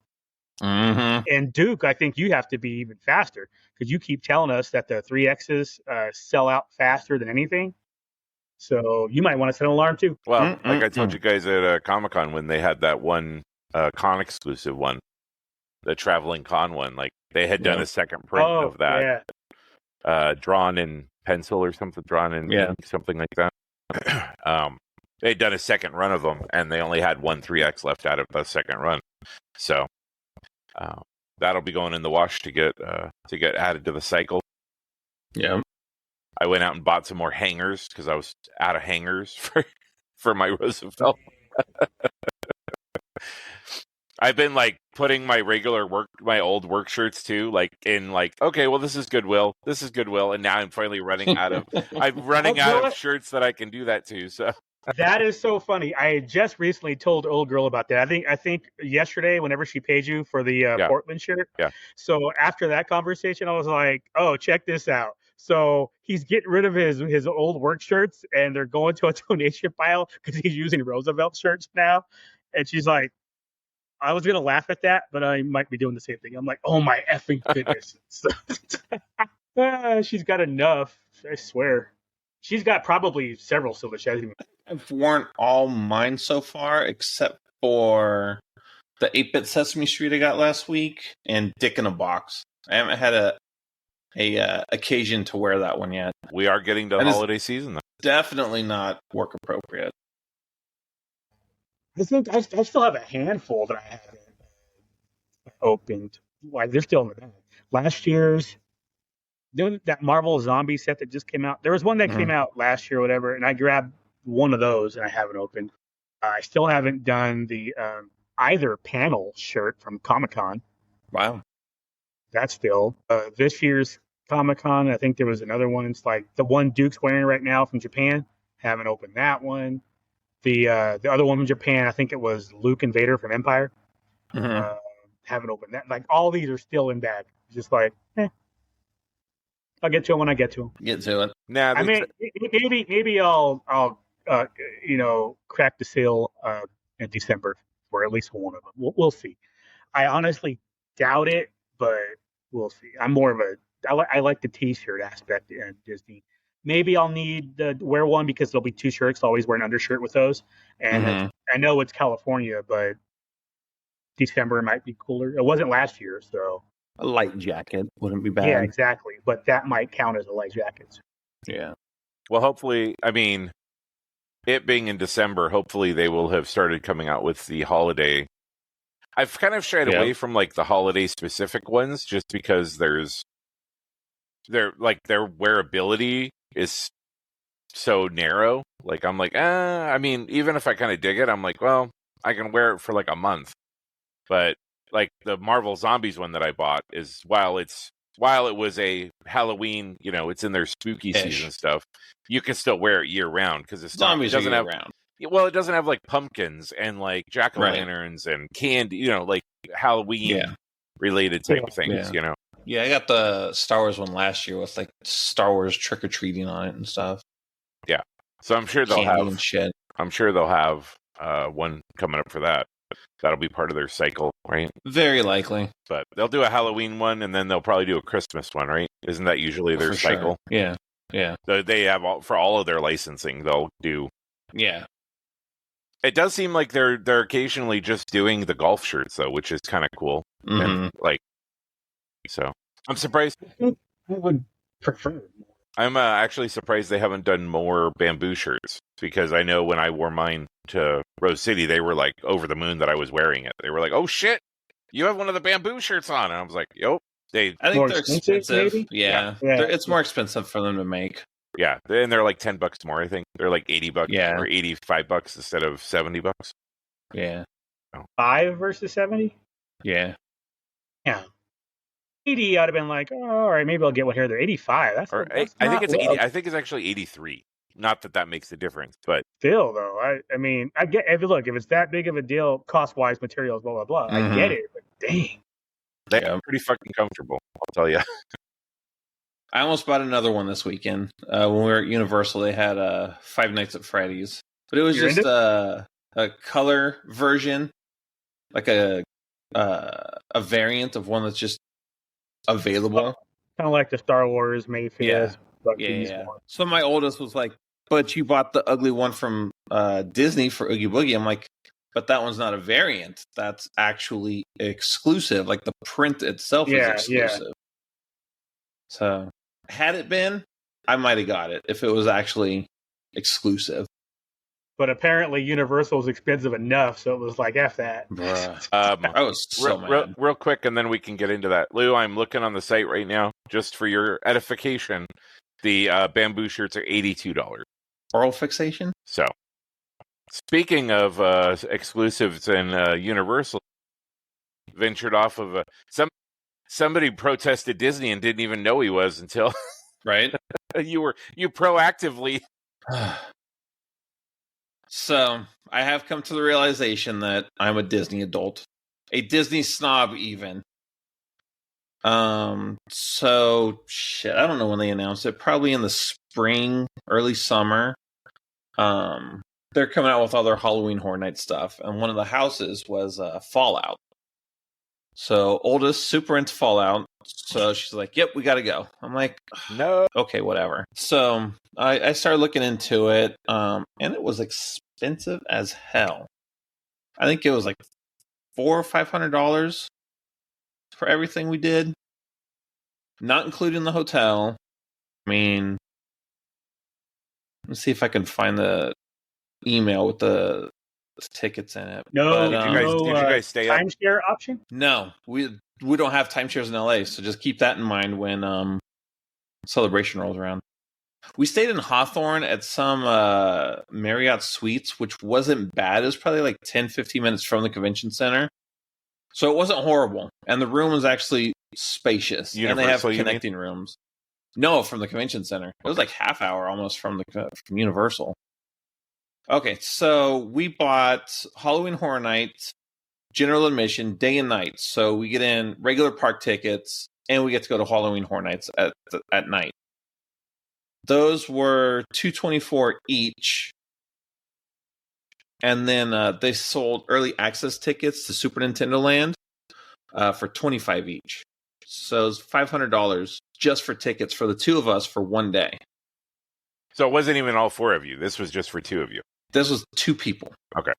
Mm-hmm. And Duke, I think you have to be even faster because you keep telling us that the 3Xs sell out faster than anything. So you might want to set an alarm too. Well, like I told you guys at Comic-Con when they had that one con exclusive one, the traveling con one, like they had done a second print of that, drawn in pencil or something, ink, something like that. They'd done a second run of them, and they only had one 3X left out of the second run. So that'll be going in the wash to get added to the cycle. Yeah. I went out and bought some more hangers because I was out of hangers for my Roosevelt. I've been like putting my my old work shirts too, like in like, okay, well this is Goodwill, and now I'm finally running out of out of shirts that I can do that to. So that is so funny. I just recently told old girl about that. I think yesterday, whenever she paid you for the Portland shirt. Yeah. So after that conversation, I was like, oh, check this out. So he's getting rid of his old work shirts, and they're going to a donation pile because he's using Roosevelt shirts now. And she's like, I was going to laugh at that, but I might be doing the same thing. I'm like, oh my effing goodness. She's got enough. I swear. She's got probably several silver. I've worn all mine so far, except for the 8-bit Sesame Street I got last week and Dick in a Box. I haven't had a occasion to wear that one yet. We are getting to the holiday season, though. Definitely not work appropriate. I think I still have a handful that I haven't opened. Why, they're still in the bag. Last year's, that Marvel Zombie set that just came out. There was one that came out last year or whatever, and I grabbed one of those and I haven't opened. I still haven't done the either panel shirt from Comic-Con. Wow. That's still this year's Comic-Con. I think there was another one. It's like the one Duke's wearing right now from Japan. Haven't opened that one. The other one from Japan, I think it was Luke and Vader from Empire. Haven't opened that. Like all these are still in bag. Just like, I'll get to them when I get to them. Get to it. Nah, I mean, maybe I'll crack the sale in December for at least one of them. We'll see. I honestly doubt it, but we'll see. I'm more of I like the T-shirt aspect in Disney. Maybe I'll need to wear one because there'll be 2 shirts. I'll always wear an undershirt with those. And I know it's California, but December might be cooler. It wasn't last year, so. A light jacket wouldn't be bad. Yeah, exactly. But that might count as a light jacket. Yeah. Well, hopefully, I mean, it being in December, hopefully they will have started coming out with the holiday. I've kind of shied away from like the holiday specific ones just because their wearability is so narrow. Like I'm like, I mean, even if I kind of dig it, I'm like, well, I can wear it for like a month. But like the Marvel Zombies one that I bought is while it was a Halloween, it's in their spooky season stuff, you can still wear it year round because it's Zombies doesn't have round. Well, it doesn't have like pumpkins and like jack-o'-lanterns and candy, like Halloween related type of things, Yeah, I got the Star Wars one last year with like Star Wars trick-or-treating on it and stuff. Yeah. So I'm sure they'll have one coming up for that. That'll be part of their cycle, right? Very likely. But they'll do a Halloween one, and then they'll probably do a Christmas one, right? Isn't that usually their cycle? Sure. Yeah. They have for all of their licensing, they'll do. Yeah. It does seem like they're occasionally just doing the golf shirts, though, which is kind of cool. And, so I'm surprised. I would prefer. I'm actually surprised they haven't done more bamboo shirts because I know when I wore mine to Rose City, they were like over the moon that I was wearing it. They were like, "Oh shit, you have one of the bamboo shirts on," and I was like, "Yup." I think more they're expensive. Maybe? Yeah. It's more expensive for them to make. Yeah, and they're like $10 more. I think they're like $80 or $85 instead of $70. Yeah. 5 versus 70. Yeah. Yeah. 80, I'd have been like, oh, all right, maybe I'll get one here. They're 85. That's I think it's 80. I think it's actually 83. Not that makes a difference, but still, though, I mean, I get if it's that big of a deal, cost wise, materials, blah blah blah. I get it, but dang, they're pretty fucking comfortable. I'll tell you. I almost bought another one this weekend. When we were at Universal, they had Five Nights at Freddy's, but it was just a color version, like a variant of one that's just available. Kind of like the Star Wars Mayfield. Yeah. So my oldest was like, "But you bought the ugly one from Disney for Oogie Boogie." I'm like, "But that one's not a variant. That's actually exclusive. Like the print itself is exclusive." Yeah. So had it been, I might have got it if it was actually exclusive. But apparently Universal was expensive enough, so it was like, F that. I was so mad. Real quick, and then we can get into that. Lou, I'm looking on the site right now, just for your edification. The bamboo shirts are $82. Oral fixation? So, speaking of exclusives and Universal, ventured off of somebody protested Disney and didn't even know he was until right. you proactively. So I have come to the realization that I'm a Disney adult, a Disney snob, even. So shit, I don't know when they announced it. Probably in the spring, early summer. They're coming out with all their Halloween Horror Night stuff, and one of the houses was Fallout. So oldest super into Fallout, so she's like, "Yep, we got to go." I'm like, "No, okay, whatever." So I started looking into it, and it was expensive as hell. I think it was like $400 or $500 for everything we did, not including the hotel. I mean, let's see if I can find the email with the tickets in it. No, did you guys stay up? Timeshare option? No, we don't have timeshares in LA, so just keep that in mind when Celebration rolls around. We stayed in Hawthorne at some Marriott Suites, which wasn't bad. It was probably like 10-15 minutes from the convention center. So it wasn't horrible. And the room was actually spacious. Universal, and they have connecting rooms. No, from the convention center. It was like half hour almost from Universal. Okay, so we bought Halloween Horror Night, general admission, day and night. So we get in regular park tickets, and we get to go to Halloween Horror Nights at night. Those were $224 each. And then they sold early access tickets to Super Nintendo Land for $25 each. So it was $500 just for tickets for the two of us for one day. So it wasn't even all four of you. This was just for two of you. This was two people. Okay.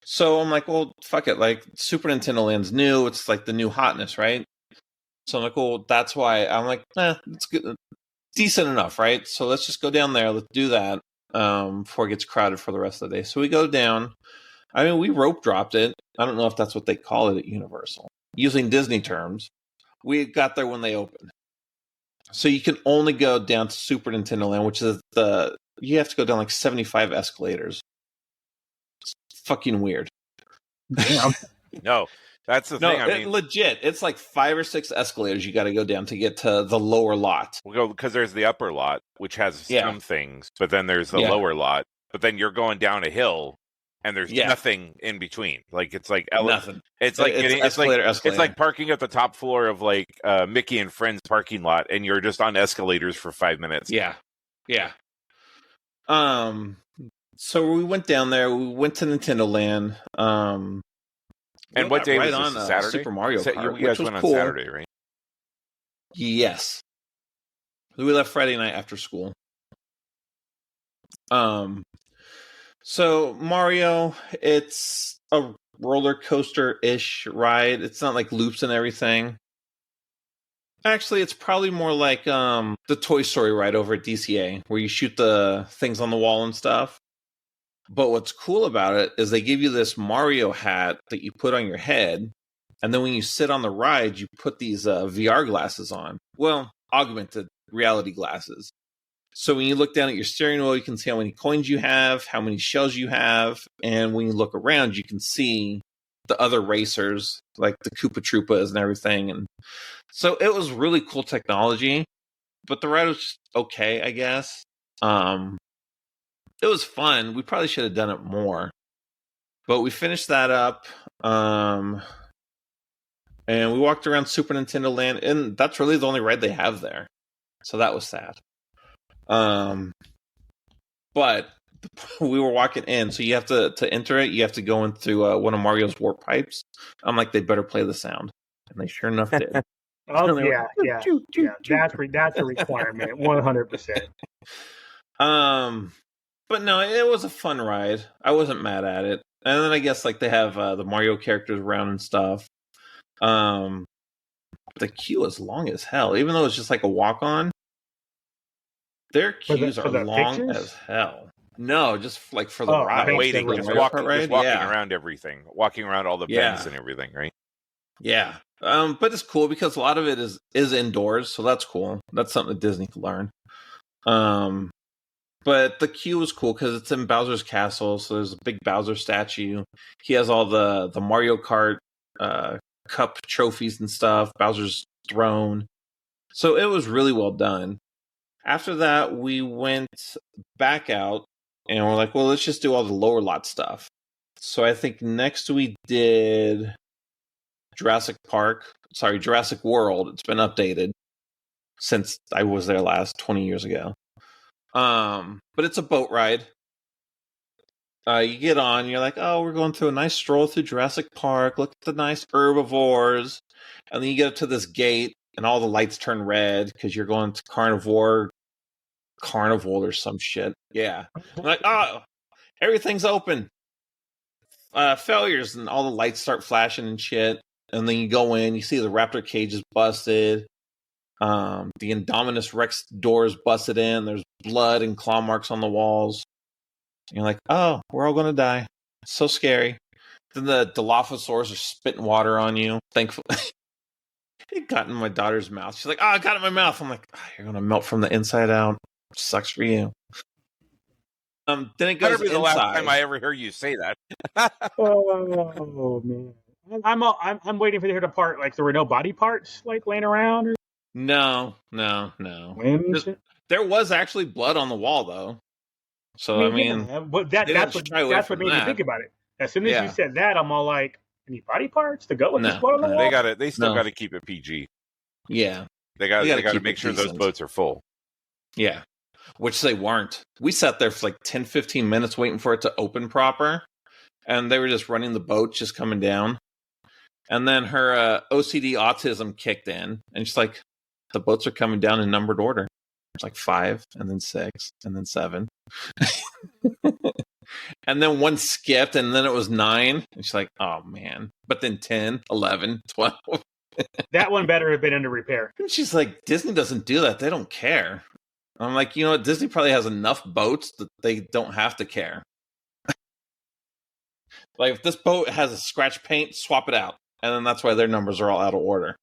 So I'm like, well, fuck it. Like, Super Nintendo Land's new. It's like the new hotness, right? So I'm like, well, that's why. I'm like, it's good. Decent enough, right? So let's just go down there. Let's do that before it gets crowded for the rest of the day. So we go down. I mean, we rope dropped it. I don't know if that's what they call it at Universal. Using Disney terms, we got there when they opened. So you can only go down to Super Nintendo Land, which is you have to go down like 75 escalators. It's fucking weird. No, that's the thing. I mean, legit. It's like 5 or 6 escalators you got to go down to get to the lower lot. We'll go because there's the upper lot, which has some things, but then there's the lower lot. But then you're going down a hill, and there's nothing in between. Like it's like nothing. It's like escalator. It's like parking at the top floor of like Mickey and Friends parking lot, and you're just on escalators for 5 minutes. Yeah. So we went down there. We went to Nintendo Land. And what day was this? On Saturday? Super Mario Kart. You guys went on cool. Saturday, right? Yes. We left Friday night after school. So Mario, it's a roller coaster-ish ride. It's not like loops and everything. Actually, it's probably more like the Toy Story ride over at DCA, where you shoot the things on the wall and stuff. But what's cool about it is they give you this Mario hat that you put on your head, And then when you sit on the ride, you put these VR glasses on. Well, augmented reality glasses. So when you look down at your steering wheel, you can see how many coins you have, how many shells you have. And when you look around, you can see the other racers, like the Koopa Troopas and everything. And so it was really cool technology. But the ride was just okay, I guess. It was fun. We probably should have done it more. But we finished that up. And we walked around Super Nintendo Land. And that's really the only ride they have there. So that was sad. But we were walking in. So you have to enter it, you have to go in through one of Mario's warp pipes. I'm like, they better play the sound. And they sure enough did. Oh, yeah. That's a requirement, 100%. But no, it was a fun ride. I wasn't mad at it. And then I guess like they have the Mario characters around and stuff. The queue is long as hell, even though it's just like a walk on. Their queues are long pictures? As hell. No, just like for the ride. Waiting, just walking around everything, walking around all the bends and everything, right? Yeah. But it's cool because a lot of it is indoors, so that's cool. That's something that Disney could learn. But the queue was cool because it's in Bowser's castle, so there's a big Bowser statue. He has all the Mario Kart Cup trophies and stuff, Bowser's throne. So it was really well done. After that, we went back out, and we're like, well, let's just do all the lower lot stuff. So I think next we did Jurassic World. It's been updated since I was there last 20 years ago. But it's a boat ride. You get on, you're like, oh, we're going through a nice stroll through Jurassic Park. Look at the nice herbivores. And then you get up to this gate, and all the lights turn red because you're going to Carnival or some shit. Yeah. I'm like, oh, everything's open. Failures, and all the lights start flashing and shit. And then you go in, you see the raptor cage is busted. The Indominus Rex door is busted in. There's blood and claw marks on the walls. And you're like, oh, we're all going to die. It's so scary. Then the Dilophosaurs are spitting water on you. Thankfully. It got in my daughter's mouth. She's like, oh, I got it in my mouth. I'm like, oh, you're going to melt from the inside out. Sucks for you. Then it goes inside. The last time I ever hear you say that. Oh, man. I'm waiting for there to part. Like, there were no body parts, like, laying around? Or... No. There was actually blood on the wall, though. So, I mean... Yeah, but that's what made me think about it. As soon as you said that, I'm all like, any body parts to go with this blood on the wall? They still got to keep it PG. Yeah. They got to make sure those boats are full. Yeah. Which they weren't. We sat there for like 10, 15 minutes waiting for it to open proper. And they were just running the boat, just coming down. And then her OCD autism kicked in. And she's like, the boats are coming down in numbered order. It's like 5, and then 6, and then 7. And then one skipped, and then it was 9. And she's like, oh, man. But then 10, 11, 12. That one better have been under repair. And she's like, Disney doesn't do that. They don't care. I'm like, you know what? Disney probably has enough boats that they don't have to care. Like, if this boat has a scratch paint, swap it out. And then that's why their numbers are all out of order.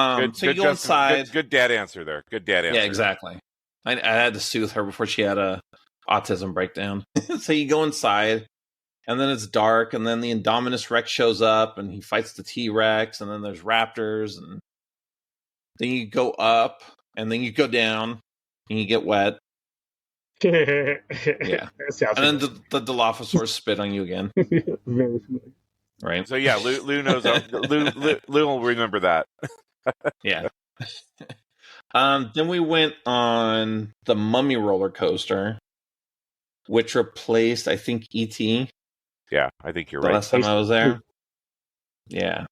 So you go inside. Good dad answer there. Good dad answer. Yeah, exactly. I had to soothe her before she had a autism breakdown. So you go inside, and then it's dark, and then the Indominus Rex shows up, and he fights the T-Rex, and then there's raptors, and then you go up, and then you go down, and you get wet. Yeah. And then the Dilophosaurs spit on you again. Very familiar. Right. So yeah, Lou knows. Lou will remember that. Yeah. Then we went on the Mummy roller coaster, which replaced, I think, E.T. Yeah, I think you're right. Last time I was there. Yeah.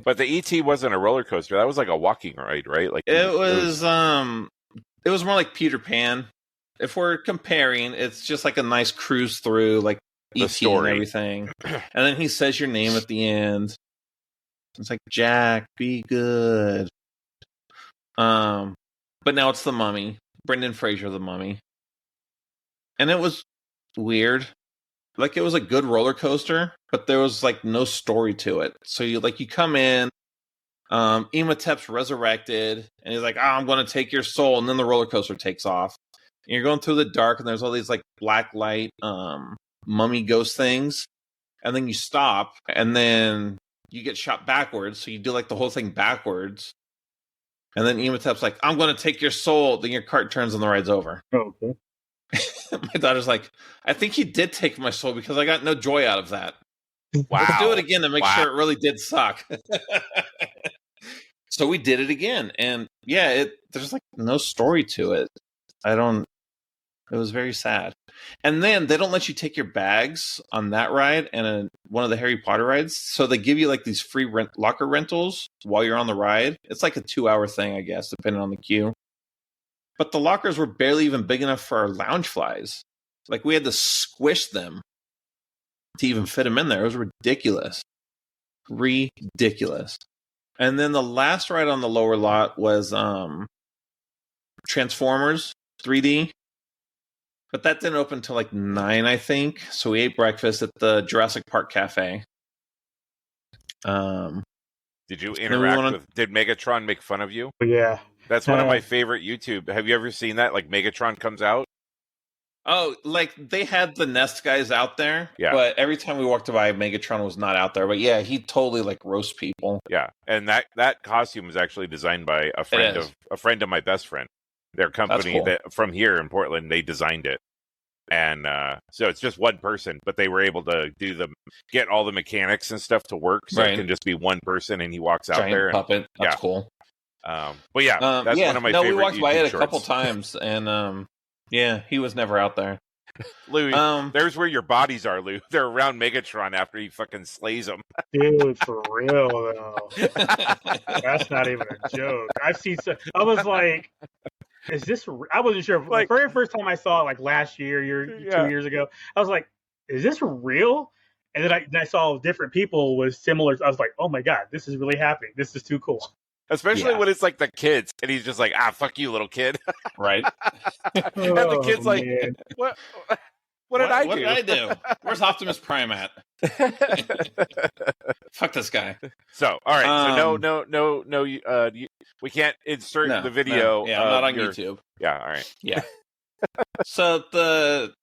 But the E.T. wasn't a roller coaster. That was like a walking ride, right? Like it was more like Peter Pan. If we're comparing, it's just like a nice cruise through, like E.T. and everything. And then he says your name at the end. It's like, Jack, be good. But now it's the Mummy. Brendan Fraser, the Mummy. And it was weird. like it was a good roller coaster, but there was like no story to it. So you come in, Imhotep's resurrected, and he's like, I'm going to take your soul, and then the roller coaster takes off. And you're going through the dark, and there's all these like black light mummy ghost things, and then you stop, and then you get shot backwards, so you do like the whole thing backwards. And then Imhotep's like, I'm going to take your soul. Then your cart turns and the ride's over. Oh, okay. My daughter's like, I think he did take my soul because I got no joy out of that. Wow. Let's do it again to make sure it really did suck. So we did it again. And yeah, there's like no story to it. It was very sad. And then they don't let you take your bags on that ride and one of the Harry Potter rides. So they give you like these free locker rentals while you're on the ride. It's like a 2-hour thing, I guess, depending on the queue. But the lockers were barely even big enough for our lounge flies. Like we had to squish them to even fit them in there. It was ridiculous. Ridiculous. And then the last ride on the lower lot was Transformers 3D. But that didn't open until like 9, I think. So we ate breakfast at the Jurassic Park Cafe. Did you interact with... Did Megatron make fun of you? Yeah. That's one of my favorite YouTube. Have you ever seen that? Like Megatron comes out? Oh, like they had the Nest guys out there. Yeah. But every time we walked by, Megatron was not out there. But yeah, he totally like roasts people. Yeah. And that costume was actually designed by a friend of my best friend. Their company cool. that from here in Portland, they designed it. And so it's just one person, but they were able to get all the mechanics and stuff to work. So it can just be one person and he walks out Giant there. Puppet. That's cool. But yeah, that's one of my favorite. We walked YouTube by it a shorts. couple times and yeah, he was never out there. Lou, there's where your bodies are, Lou. They're around Megatron after he fucking slays them. Dude, for real though. That's not even a joke. I've seen I was like, is this I wasn't sure. Like, the very first time I saw it, like last year, 2 years ago, I was like, is this real? And then I saw different people with similar. I was like, oh my god, this is really happening. This is too cool. Especially when it's like the kids, and he's just like, fuck you, little kid. Right. And the kid's like, man. What did I do? What did I do? Where's Optimus Prime at? Fuck this guy. So, all right. So no. We can't insert the video. No. Yeah, I'm not on YouTube. Yeah. All right. Yeah. So the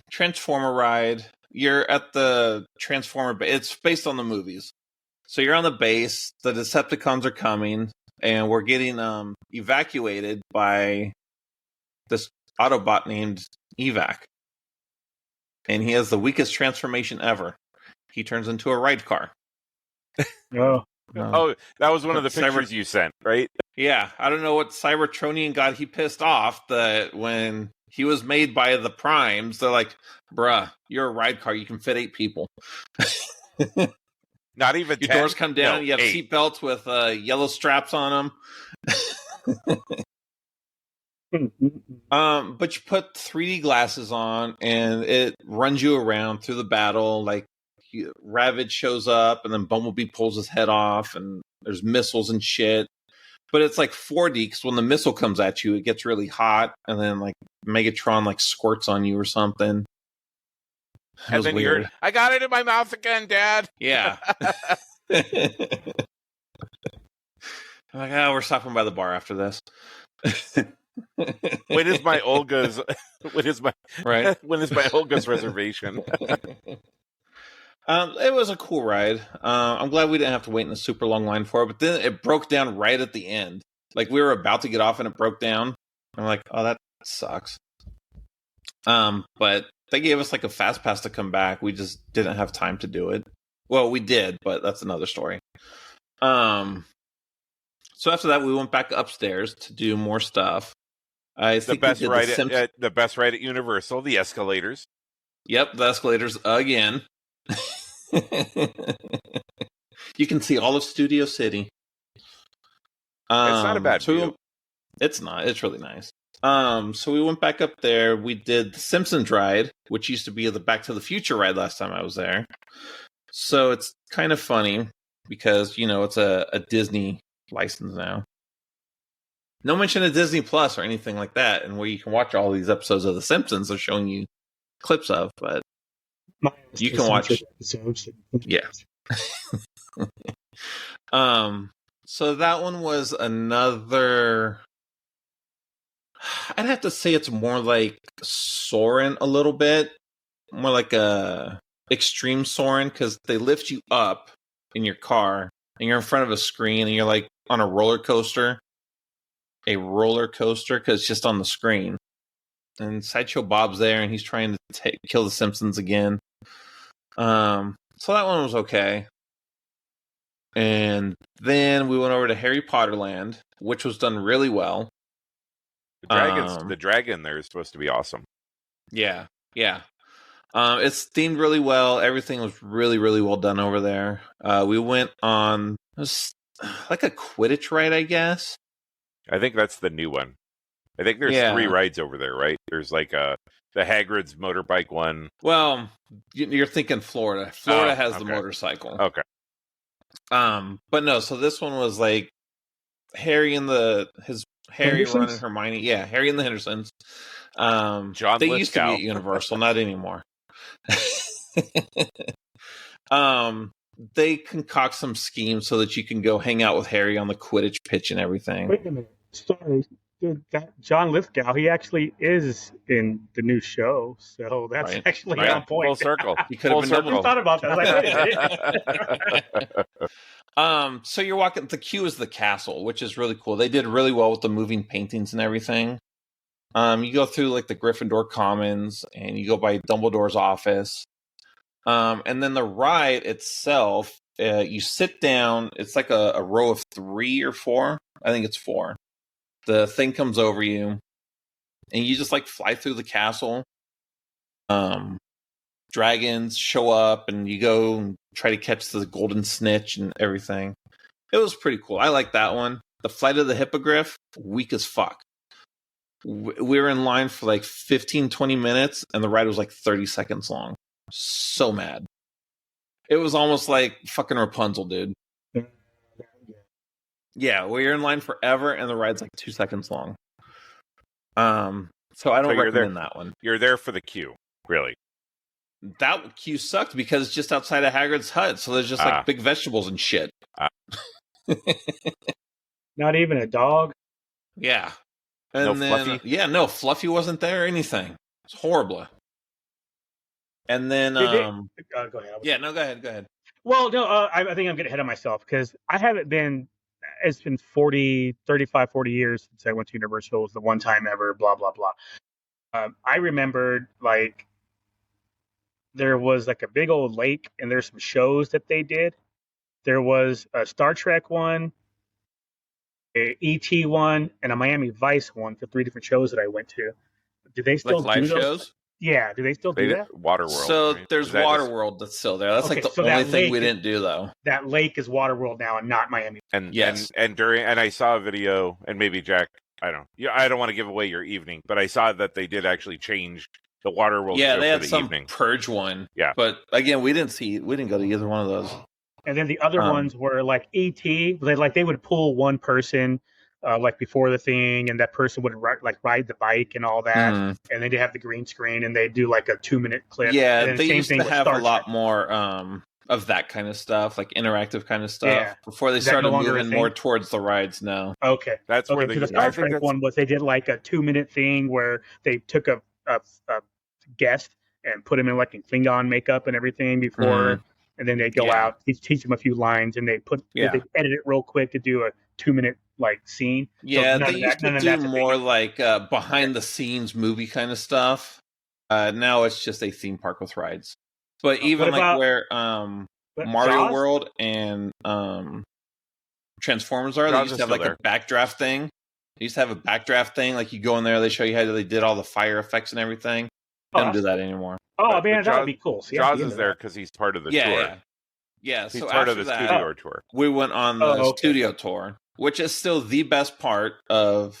Transformer ride, you're at the Transformer. It's based on the movies. So you're on the base. The Decepticons are coming, and we're getting evacuated by this Autobot named Evac. And he has the weakest transformation ever. He turns into a ride car. Oh, that was one of the pictures you sent, right? Yeah, I don't know what Cybertronian got he pissed off that when he was made by the Primes, they're like, bruh, you're a ride car, you can fit 8 people. Not even your 10? doors come down, you have 8 seat belts with yellow straps on them. But you put 3D glasses on and it runs you around through the battle. Like Ravage shows up and then Bumblebee pulls his head off and there's missiles and shit. But it's like 4D because when the missile comes at you, it gets really hot and then like Megatron like squirts on you or something. And then weird. I got it in my mouth again, Dad. Yeah. I'm like, we're stopping by the bar after this. When is my Olga's reservation? It was a cool ride. I'm glad we didn't have to wait in a super long line for it, but then it broke down right at the end. Like we were about to get off and it broke down. I'm like, oh, that sucks. But they gave us like a fast pass to come back. We just didn't have time to do it. Well, we did, but that's another story. So after that, we went back upstairs to do more stuff. I think the best ride at Universal, the escalators. Yep, the escalators again. You can see all of Studio City. It's not a bad view. It's not. It's really nice. So we went back up there. We did the Simpsons ride, which used to be the Back to the Future ride last time I was there. So it's kind of funny because, it's a Disney license now. No mention of Disney Plus or anything like that, and where you can watch all these episodes of The Simpsons they're showing you clips of, but You can watch episodes. Yeah. So that one was another. I'd have to say it's more like Soarin' a little bit, more like a extreme Soarin', because they lift you up in your car and you're in front of a screen and you're like on a roller coaster, because it's just on the screen. And Sideshow Bob's there and he's trying to kill the Simpsons again. So that one was okay. And then we went over to Harry Potter Land, which was done really well. The dragon there is supposed to be awesome. Yeah. It's themed really well. Everything was really, really well done over there. We went on, it was like a Quidditch ride, I guess. I think that's the new one. I think there's 3 rides over there, right? There's like the Hagrid's motorbike one. Well, you're thinking Florida. Florida has the motorcycle. Okay. But no, so this one was like Harry and Ron and Hermione. Yeah, Harry and the Hendersons. John they Lithgow. Used to be at Universal, not anymore. They concoct some schemes so that you can go hang out with Harry on the Quidditch pitch and everything. Wait a minute. Sorry. Dude, that John Lithgow, he actually is in the new show, so that's actually on point. Full circle. You could have been I thought about that. Like, wait a minute. So you're walking. The queue is the castle, which is really cool. They did really well with the moving paintings and everything. You go through like the Gryffindor Commons, and you go by Dumbledore's office. And then the ride itself, you sit down. It's like a row of 3 or 4. I think it's 4. The thing comes over you, and you just like fly through the castle. Dragons show up, and you go and try to catch the golden snitch and everything. It was pretty cool. I like that one. The Flight of the Hippogriff, weak as fuck. We were in line for like 15, 20 minutes, and the ride was like 30 seconds long. So mad. It was almost like fucking Rapunzel, dude. Yeah, we're in line forever, and the ride's like 2 seconds long. So I don't recommend that one. You're there for the queue, really. That queue sucked because it's just outside of Hagrid's hut, so there's just like big vegetables and shit. Not even a dog? Yeah. And then, Fluffy? Yeah, Fluffy wasn't there or anything. It's horrible. And then, go ahead. Yeah, no, go ahead. Well, no, I think I'm getting ahead of myself because I haven't been. It's been 35, 40 years since I went to Universal. It was the one time ever, blah, blah, blah. I remembered, like, there was, like, a big old lake, and there's some shows that they did. There was a Star Trek one, a E.T. one, and a Miami Vice one for 3 different shows that I went to. Do they still like do live shows? Yeah, do they still do that? Waterworld. So there's Waterworld that's still there. That's like the only thing we didn't do, though. That lake is Waterworld now and not Miami. And I saw a video, and maybe Jack, I don't want to give away your evening, but I saw that they did actually change the Waterworld. Yeah, they had some evening. Purge one. Yeah, but again, we didn't go to either one of those. And then the other ones were like E.T. They would pull one person. Like before the thing, and that person would ride the bike and all that, and then they have the green screen, and they do like a 2-minute clip. Yeah, they used to have a lot more of that kind of stuff, like interactive kind of stuff, before they started moving more towards the rides now. Okay, that's where the Star Trek one was. They did like a 2-minute thing where they took a guest and put him in like in Klingon makeup and everything before, and then they go out, teach them a few lines, and they edit it real quick to do a 2-minute like scene. Yeah, they used to do more like behind the scenes movie kind of stuff. Now it's just a theme park with rides. But even where Mario World and Transformers are, they used to have like a backdraft thing. They used to have a backdraft thing, like you go in there, they show you how they did all the fire effects and everything. They don't do that anymore. Oh man, that would be cool. So Jaws is there because he's part of the tour. Yeah, he's so part of the studio tour. We went on the studio tour, which is still the best part of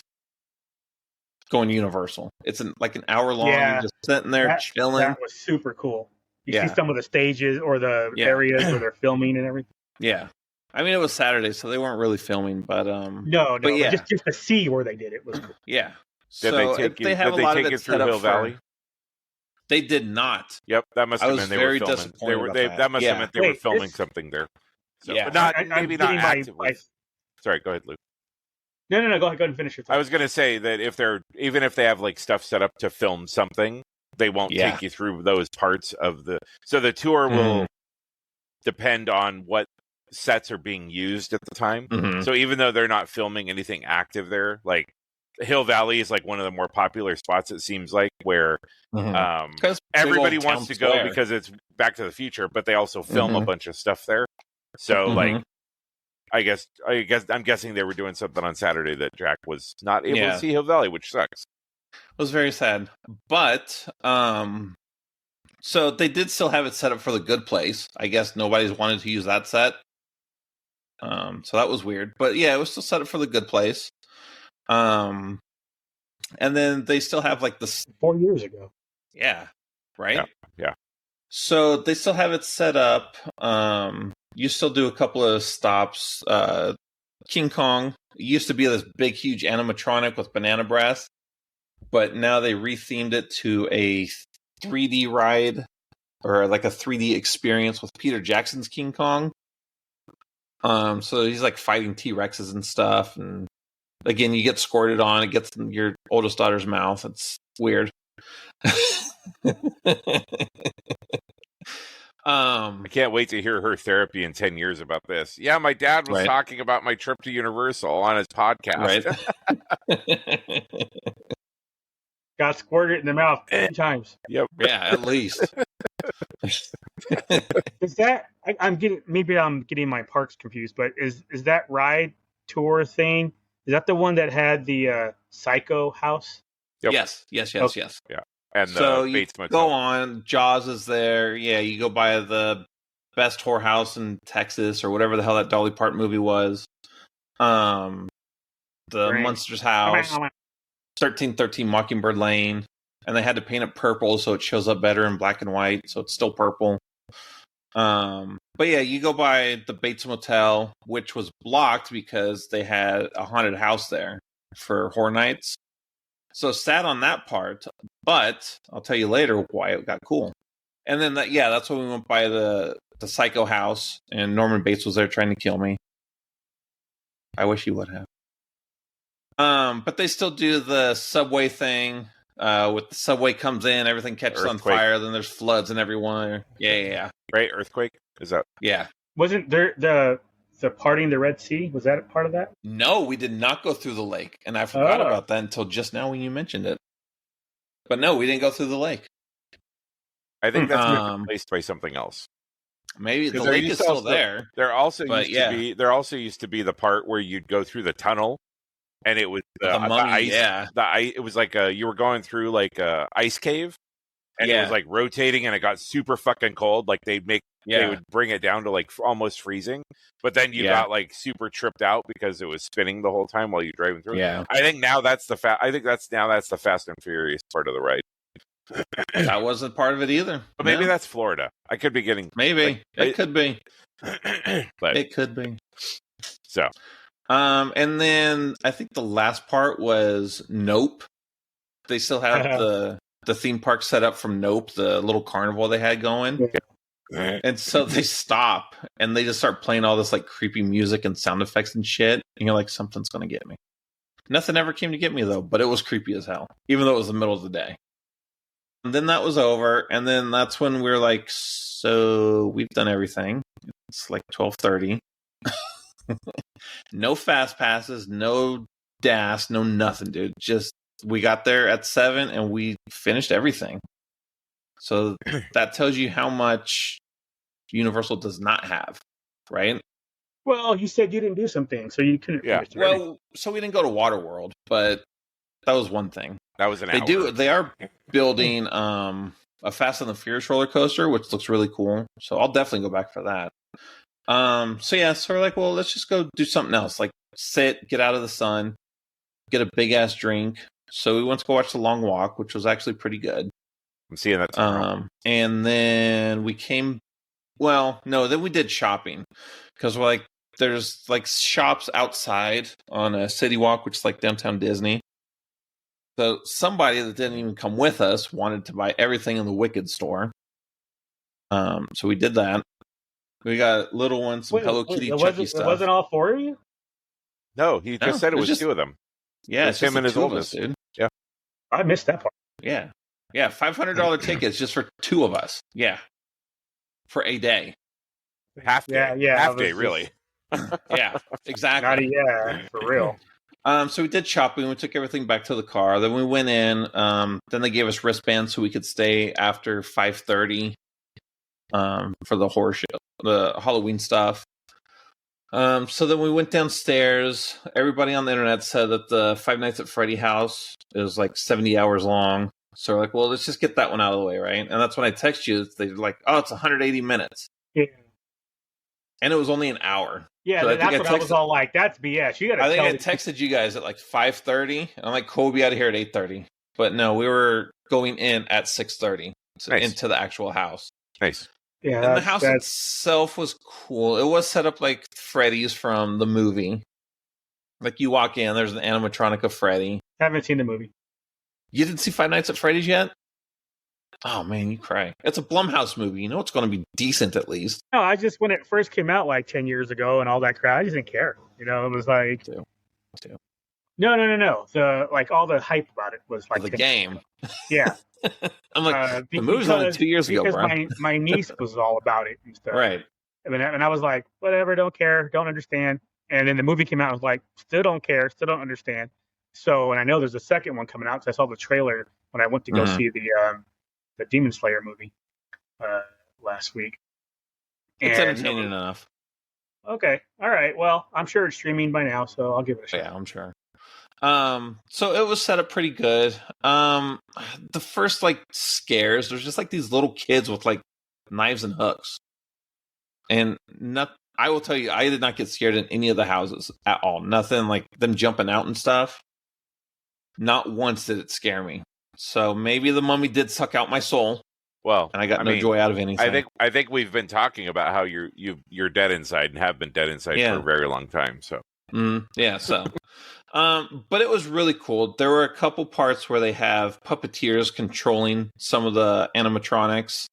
going Universal. It's like an hour long, you're just sitting there chilling. That was super cool. You see some of the stages or the areas where they're filming and everything. Yeah. I mean, it was Saturday, so they weren't really filming, but no, but just to see where they did it was cool. Yeah. Did they take you through Hill Valley? They did not. Yep, that must have been they were filming. That must have meant they were filming something there. So, but not maybe not actively. Sorry, go ahead, Luke. No. Go ahead and finish your thought. I was going to say that even if they have like stuff set up to film something, they won't take you through those parts of the. So the tour will depend on what sets are being used at the time. Mm-hmm. So even though they're not filming anything active there, like Hill Valley is like one of the more popular spots, it seems like, where everybody wants to go because it's Back to the Future, but they also film a bunch of stuff there. So like, I guess I'm guessing they were doing something on Saturday that Jack was not able to see Hill Valley, which sucks. It was very sad, but so they did still have it set up for the Good Place. I guess nobody's wanted to use that set. So that was weird, but yeah, it was still set up for the Good Place. And then they still have like this 4 years ago. Yeah. Right. Yeah. So they still have it set up. You still do a couple of stops. King Kong used to be this big, huge animatronic with banana breath, but now they rethemed it to a 3D ride or like a 3D experience with Peter Jackson's King Kong. So he's like fighting T-Rexes and stuff, and again, you get squirted on. It gets in your oldest daughter's mouth. It's weird. I can't wait to hear her therapy in 10 years about this. Yeah, my dad was talking about my trip to Universal on his podcast. Right. Got squirted in the mouth 10 times. Yep. Yeah, at least. Is that I'm getting my parks confused, but is that ride tour thing? Is that the one that had the Psycho house? Yep. Yes. Yeah. And so you go on. Jaws is there. Yeah, you go by the best whorehouse in Texas or whatever the hell that Dolly Parton movie was. The Monsters House, 1313 Mockingbird Lane, and they had to paint it purple so it shows up better in black and white, so it's still purple. But yeah, you go by the Bates Motel, which was blocked because they had a haunted house there for Horror Nights. So sad on that part, but I'll tell you later why it got cool. And then that's when we went by the Psycho house, and Norman Bates was there trying to kill me. I wish he would have. But they still do the subway thing. With the subway comes in, everything catches on fire, then there's floods and everyone. Yeah. Right, earthquake? Is that? Yeah. Wasn't there the parting the Red Sea? Was that a part of that? No, we did not go through the lake. And I forgot about that until just now when you mentioned it. But no, we didn't go through the lake. I think that's been replaced by something else. Maybe the lake is still there. There also used to be the part where you'd go through the tunnel, and it was the ice. Yeah, it was like you were going through like a ice cave, and it was like rotating, and it got super fucking cold. Like they would bring it down to like almost freezing, but then you got like super tripped out because it was spinning the whole time while you're driving through. Yeah, I think now that's the the Fast and Furious part of the ride. That wasn't part of it either. But maybe that's Florida. I could be getting it could be, but it could be. So, and then I think the last part was Nope. They still have the theme park set up from Nope, the little carnival they had going. And so they stop and they just start playing all this like creepy music and sound effects and shit. And you're like, something's going to get me. Nothing ever came to get me though, but it was creepy as hell, even though it was the middle of the day. And then that was over. And then that's when we were like, so we've done everything. It's like 12:30. No fast passes, no DAS, no nothing, dude. Just we got there at 7 and we finished everything. So that tells you how much Universal does not have, right? Well, you said you didn't do something, so you couldn't. Yeah. Well, so we didn't go to Waterworld, but that was one thing. That was an hour. They are building a Fast and the Furious roller coaster, which looks really cool. So I'll definitely go back for that. So we're like, well, let's just go do something else. Like sit, get out of the sun, get a big ass drink. So we went to go watch The Long Walk, which was actually pretty good. I'm seeing that tomorrow. And then we came. Well, no, then we did shopping because we're like, there's like shops outside on a City Walk, which is like downtown Disney. So somebody that didn't even come with us wanted to buy everything in the Wicked store. So we did that. We got little ones, some Hello Kitty Chucky stuff. It wasn't all four of you? No, he just said it was two of them. Yeah, it's him and his oldest dude. Yeah, I missed that part. Yeah, $500 tickets just for two of us. Yeah, for a day. Half day. Yeah, half day, really. Yeah, exactly. For real. So we did shopping. We took everything back to the car. Then we went in. Then they gave us wristbands so we could stay after 5:30 for the horror show, the Halloween stuff. So then we went downstairs. Everybody on the internet said that the Five Nights at Freddy house is like 70 hours long. So we're like, well, let's just get that one out of the way, right? And that's when I text you. They're like, oh, it's 180 minutes. Yeah. And it was only an hour. Yeah, so that's what I was all like, that's BS. You gotta I think I texted you guys at like 5:30. I'm like, cool, we'll be out of here at 8:30. But no, we were going in at 6:30 into the actual house. Nice. Yeah, and the house itself was cool. It was set up like Freddy's from the movie. Like you walk in, there's an animatronic of Freddy. Haven't seen the movie. You didn't see Five Nights at Freddy's yet? Oh man, you cry. It's a Blumhouse movie. You know it's going to be decent at least. No, I just when it first came out like 10 years ago and all that crap, I just didn't care. You know, it was like No. The like all the hype about it was like the game. Yeah. I'm like the movie was only 2 years ago, bro. My niece was all about it and stuff. Right. And I was like, whatever, don't care, don't understand. And then the movie came out, I was like, still don't care, still don't understand. So, and I know there's a second one coming out because I saw the trailer when I went to go see the Demon Slayer movie last week. It's entertaining enough. Okay, all right. Well, I'm sure it's streaming by now, so I'll give it a shot. Yeah, I'm sure. So it was set up pretty good. The first like scares, there's just like these little kids with like knives and hooks, and I will tell you, I did not get scared in any of the houses at all. Nothing like them jumping out and stuff. Not once did it scare me. So maybe the mummy did suck out my soul. Well, and I got no joy out of anything. I think we've been talking about how you're dead inside and have been dead inside for a very long time. So yeah, so. But it was really cool. There were a couple parts where they have puppeteers controlling some of the animatronics.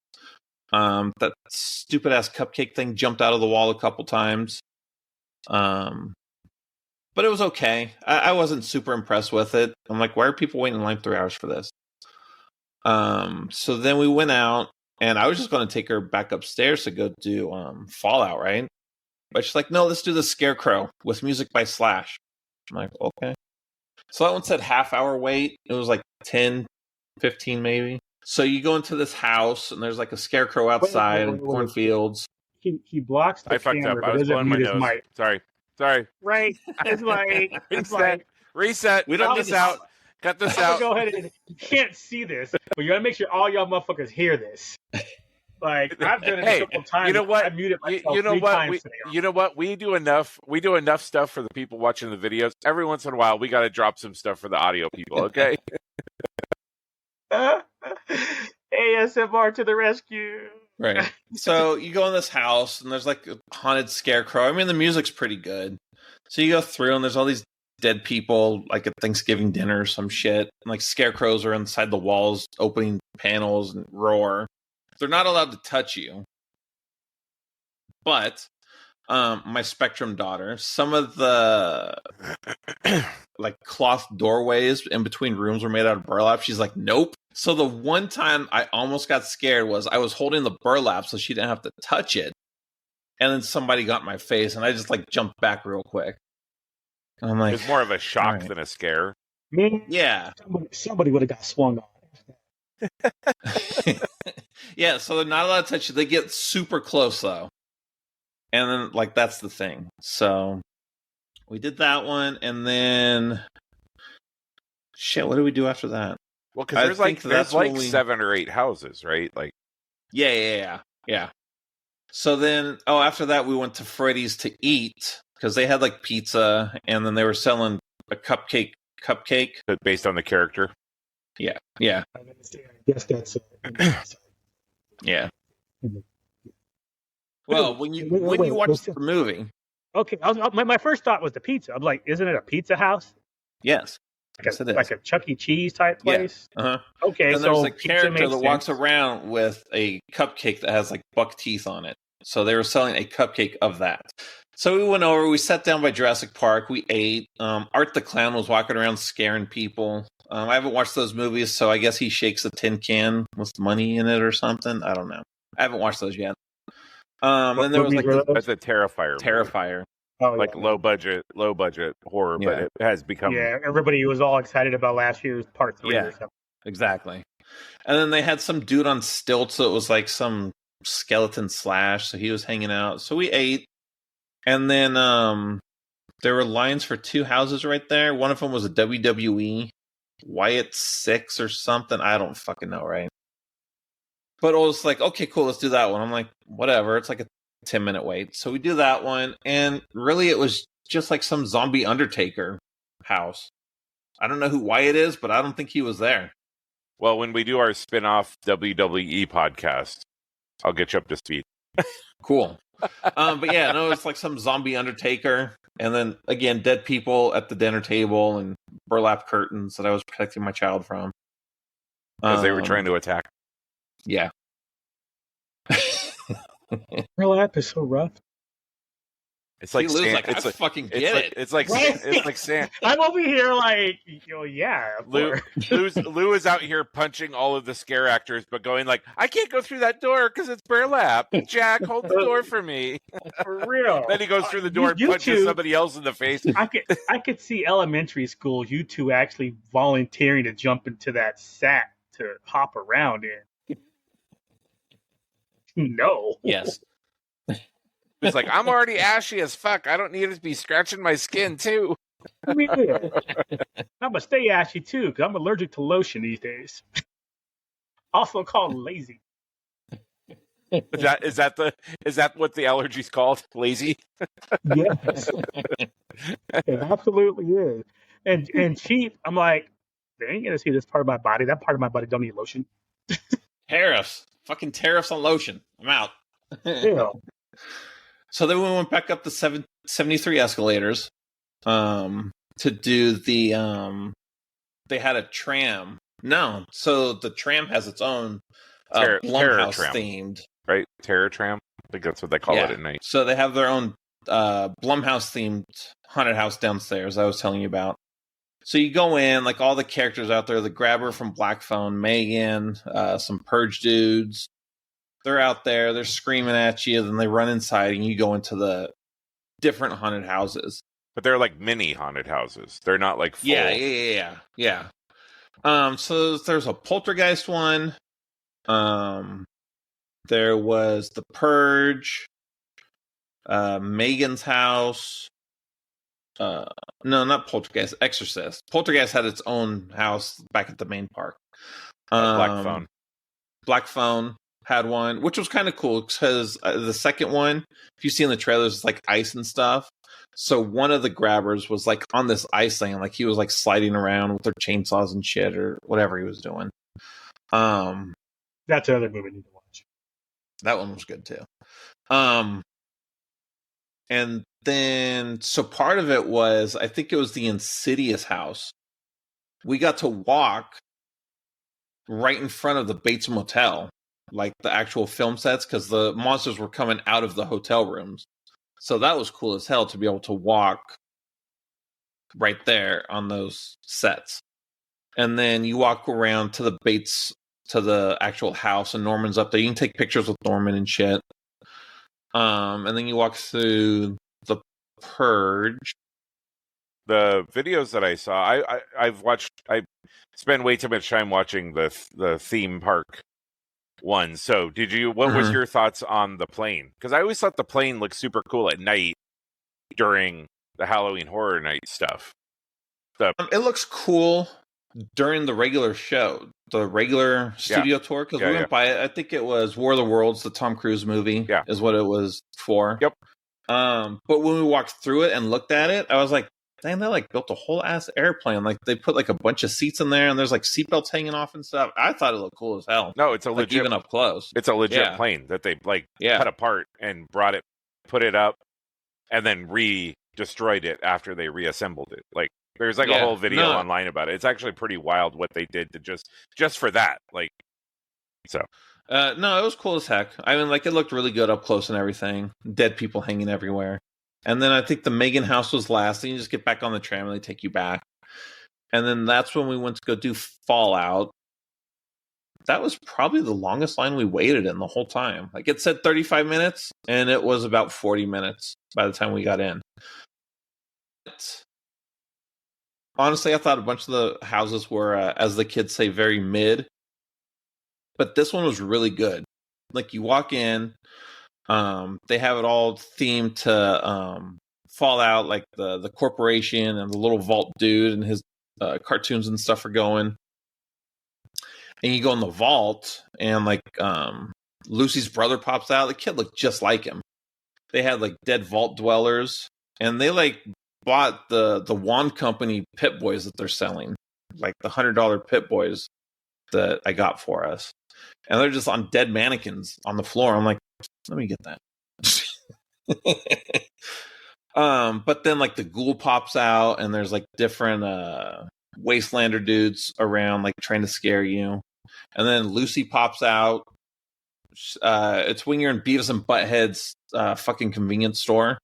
That stupid ass cupcake thing jumped out of the wall a couple times. But it was okay. I wasn't super impressed with it. I'm like, why are people waiting in line 3 hours for this? So then we went out, and I was just going to take her back upstairs to go do Fallout, right? But she's like, no, let's do the Scarecrow with music by Slash. I'm like, okay. So that one said half-hour wait. It was like 10, 15 maybe. So you go into this house, and there's like a scarecrow outside and cornfields. He blocks the camera. I fucked up. I was blowing my nose. Sorry. Right. It's like... Reset. We don't this out. Cut this out. Go ahead and... You can't see this, but you got to make sure all y'all motherfuckers hear this. Like, I've done it a couple times. You know what? I muted myself three times today. You know what? We do enough stuff for the people watching the videos. Every once in a while, we got to drop some stuff for the audio people, okay? ASMR to the rescue. Right. So you go in this house, and there's like a haunted scarecrow. I mean, the music's pretty good. So you go through, and there's all these dead people, like at Thanksgiving dinner or some shit. And like scarecrows are inside the walls, opening panels and roar. They're not allowed to touch you. But my Spectrum daughter, some of the like cloth doorways in between rooms were made out of burlap. She's like, nope. So the one time I almost got scared was I was holding the burlap so she didn't have to touch it. And then somebody got in my face, and I just like jumped back real quick. And I'm like, it's more of a shock than a scare. Yeah. Somebody would have got swung on. Yeah, so they're not allowed to touch it. They get super close though. And then like that's the thing. So we did that one, and then shit, what do we do after that? Well, because there's like 7 or 8 houses, right? Like, yeah. So then, after that, we went to Freddy's to eat because they had like pizza, and then they were selling a cupcake based on the character. Yeah. I guess that's yeah. Well, when you watch the movie, okay, my first thought was the pizza. I'm like, isn't it a pizza house? Yes. like a Chuck E. Cheese type place. Yeah. Uh-huh. Okay, and there's a character that walks around with a cupcake that has like buck teeth on it. So they were selling a cupcake of that. So we went over, we sat down by Jurassic Park, we ate. Art the Clown was walking around scaring people. I haven't watched those movies, so I guess he shakes a tin can with money in it or something. I don't know. I haven't watched those yet. And there was like that's a Terrifier. Terrifier. Oh, like low budget horror, but it has become. Yeah, everybody was all excited about last year's part 3 or something. Exactly. And then they had some dude on stilts, so it was like some skeleton slash, so he was hanging out. So we ate. And then there were lines for 2 houses right there. One of them was a WWE Wyatt 6 or something. I don't fucking know, right? But it was like, okay, cool, let's do that one. I'm like, whatever. It's like a 10-minute wait. So we do that one. And really, it was just like some zombie Undertaker house. I don't know who Wyatt is, but I don't think he was there. Well, when we do our spin-off WWE podcast, I'll get you up to speed. Cool. But yeah, no, it's like some zombie Undertaker, and then again, dead people at the dinner table and burlap curtains that I was protecting my child from because they were trying to attack. Yeah. Burlap is so rough. It's like sand. I fucking get it. It's like sand. I'm over here like, yeah. Lou is out here punching all of the scare actors, but going like, I can't go through that door because it's burlap. Jack, hold the door for me. For real. Then he goes through the door and punches somebody else in the face. I could see elementary school, you two actually volunteering to jump into that sack to hop around in. No. Yes. It's like, I'm already ashy as fuck. I don't need to be scratching my skin, too. I'm going to stay ashy, too, because I'm allergic to lotion these days. Also called lazy. Is that what the allergy's called? Lazy? Yes. It absolutely is. And cheap, I'm like, they ain't going to see this part of my body. That part of my body don't need lotion. Tariffs. Fucking tariffs on lotion. I'm out. Yeah. So then we went back up the 73 escalators to do the they had a tram. No, so the tram has its own Blumhouse themed, right? Terror tram. I think that's what they call it at night. So they have their own Blumhouse themed haunted house downstairs. I was telling you about. So you go in, like all the characters out there, the grabber from Black Phone, Megan, some Purge dudes. They're out there, they're screaming at you, then they run inside and you go into the different haunted houses. But they're like mini haunted houses. They're not like full. Yeah. So there's a poltergeist one. There was the Purge, Megan's house. No, not Poltergeist, Exorcist. Poltergeist had its own house back at the main park. Black Phone had one, which was kind of cool because the second one, if you see in the trailers, it's like ice and stuff. So one of the grabbers was like on this ice thing, like he was like sliding around with their chainsaws and shit or whatever he was doing. That's another movie I need to watch. That one was good too. And then, so part of it was, I think it was the Insidious house. We got to walk right in front of the Bates Motel, like the actual film sets, because the monsters were coming out of the hotel rooms. So that was cool as hell to be able to walk right there on those sets. And then you walk around to the Bates, to the actual house, and Norman's up there. You can take pictures with Norman and shit. And then you walk through the Purge. The videos that I saw, I've watched. I spend way too much time watching the theme park one. So, did you? What was your thoughts on the plane? Because I always thought the plane looked super cool at night during the Halloween Horror Night stuff. It looks cool during the regular show, the regular studio tour, because we went by it. I think it was War of the Worlds, the Tom Cruise movie, is what it was for. Yep. But when we walked through it and looked at it, I was like, dang, they like built a whole ass airplane. Like they put like a bunch of seats in there, and there's like seatbelts hanging off and stuff. I thought it looked cool as hell. No, it's a legit, even up close. It's a legit plane that they cut apart and brought it, put it up, and then destroyed it after they reassembled it. Like There's like a whole video online about it. It's actually pretty wild what they did to just for that. Like, so. No, it was cool as heck. I mean, like, it looked really good up close and everything. Dead people hanging everywhere. And then I think the Megan house was last. And you just get back on the tram and they take you back. And then that's when we went to go do Fallout. That was probably the longest line we waited in the whole time. Like, it said 35 minutes, and it was about 40 minutes by the time we got in. Honestly, I thought a bunch of the houses were, as the kids say, very mid. But this one was really good. Like, you walk in, they have it all themed to Fallout, like the corporation and the little vault dude and his cartoons and stuff are going. And you go in the vault, and like Lucy's brother pops out. The kid looked just like him. They had like dead vault dwellers, and they like bought the Wand Company Pit Boys that they're selling, like the $100 Pit Boys that I got for us. And they're just on dead mannequins on the floor. I'm like, let me get that. But then like the ghoul pops out, and there's like different Wastelander dudes around, like trying to scare you. And then Lucy pops out. It's when you're in Beavis and Butthead's fucking convenience store.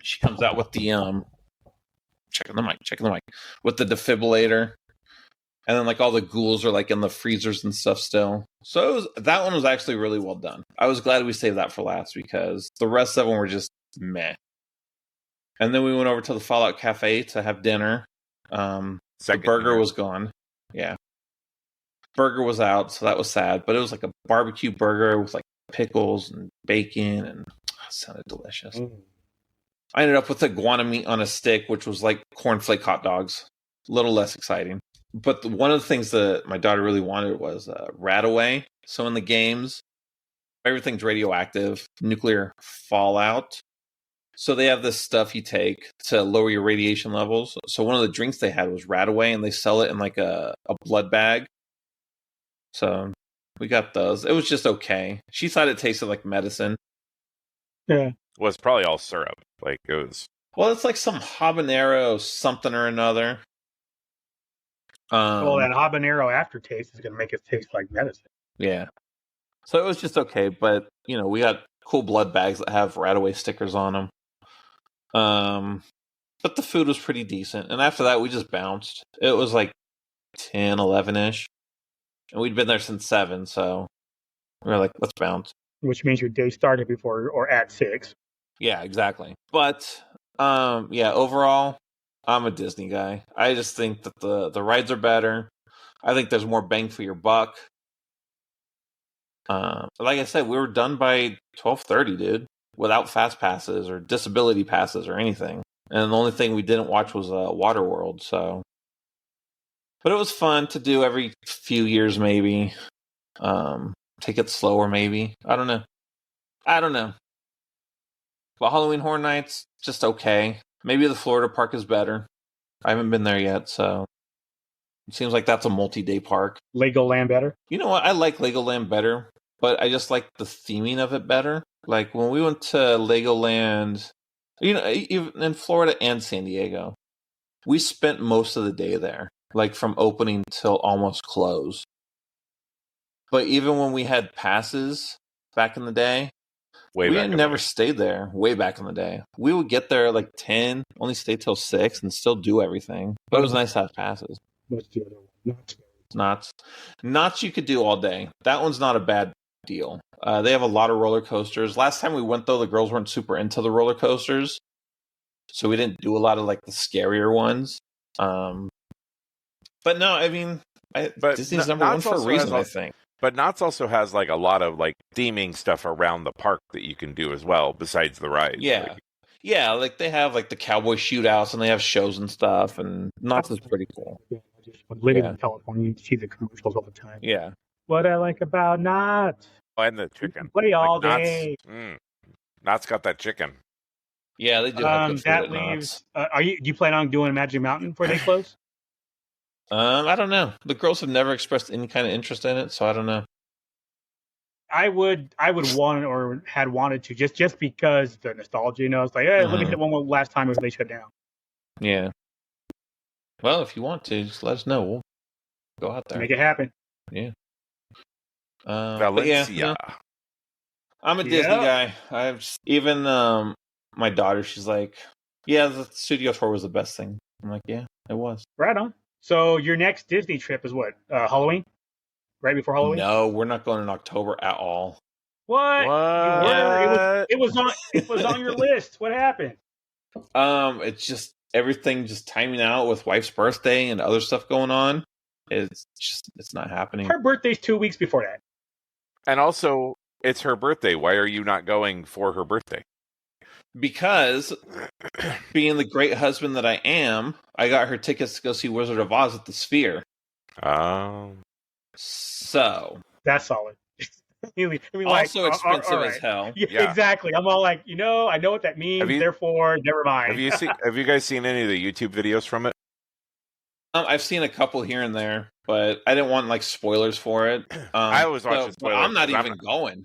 She comes out with the checking the mic with the defibrillator. And then like all the ghouls are like in the freezers and stuff still. So that one was actually really well done. I was glad we saved that for last because the rest of them were just meh. And then we went over to the Fallout Cafe to have dinner. The burger was gone. Yeah. Burger was out, so that was sad. But it was like a barbecue burger with like pickles and bacon, and it sounded delicious. I ended up with iguana meat on a stick, which was like cornflake hot dogs. A little less exciting. But one of the things that my daughter really wanted was Radaway. So in the games, everything's radioactive, nuclear fallout. So they have this stuff you take to lower your radiation levels. So one of the drinks they had was Radaway, and they sell it in like a blood bag. So we got those. It was just okay. She thought it tasted like medicine. Yeah. Well, it's probably all syrup. Like it was. Well, it's like some habanero something or another. Well, that habanero aftertaste is going to make it taste like medicine. Yeah. So it was just okay, but you know, we got cool blood bags that have Radaway stickers on them. But the food was pretty decent. And after that, we just bounced. It was like 10, 11-ish. And we'd been there since 7, so we were like, let's bounce. Which means your day started before or at 6. Yeah, exactly. But, yeah, overall, I'm a Disney guy. I just think that the rides are better. I think there's more bang for your buck. Like I said, we were done by 12:30, dude, without fast passes or disability passes or anything. And the only thing we didn't watch was Waterworld, so. But it was fun to do every few years, maybe. Take it slower, maybe. I don't know. But Halloween Horror Nights, just okay. Maybe the Florida park is better. I haven't been there yet, so. It seems like that's a multi-day park. Legoland better? You know what? I like Legoland better, but I just like the theming of it better. Like when we went to Legoland, you know, even in Florida and San Diego, we spent most of the day there, like from opening till almost close. But even when we had passes back in the day, we never stayed there way back in the day. We would get there like 10, only stay till 6 and still do everything. But it was nice to have passes. What's the other one? Knott's you could do all day. That one's not a bad deal. They have a lot of roller coasters. Last time we went, though, the girls weren't super into the roller coasters. So we didn't do a lot of like the scarier ones. But no, I mean, Disney's number one for a reason, I think. But Knott's also has like a lot of like theming stuff around the park that you can do as well, besides the rides. Yeah. Yeah, like they have like the cowboy shootouts and they have shows and stuff, and Knott's is pretty cool. Living in California, you see the commercials all the time. Yeah. What I like about Knott's. Oh, and the chicken. Play all day. Knott's got that chicken. Yeah, they do have good food that at leaves. Knott's. Do you plan on doing Magic Mountain before they close? I don't know. The girls have never expressed any kind of interest in it, so I don't know. I would want or had wanted to just because the nostalgia, you know. It's like, hey, let me hit one more last time before they shut down. Yeah. Well, if you want to, just let us know. We'll go out there. Make it happen. Yeah. Valencia. Yeah, I'm a Disney guy. Even my daughter, she's like, yeah, the studio tour was the best thing. I'm like, yeah, it was. Right on. So your next Disney trip is what? Halloween? Right before Halloween? No, we're not going in October at all. What? You were? It was on your list. What happened? It's just everything just timing out with wife's birthday and other stuff going on. It's not happening. Her birthday's 2 weeks before that. And also, it's her birthday. Why are you not going for her birthday? Because, being the great husband that I am, I got her tickets to go see Wizard of Oz at the Sphere. So that's solid. Also expensive as hell. Yeah, exactly. I'm all like, I know what that means. Therefore, never mind. Have you guys seen any of the YouTube videos from it? I've seen a couple here and there, but I didn't want spoilers for it. I always watch spoilers. I'm not even going.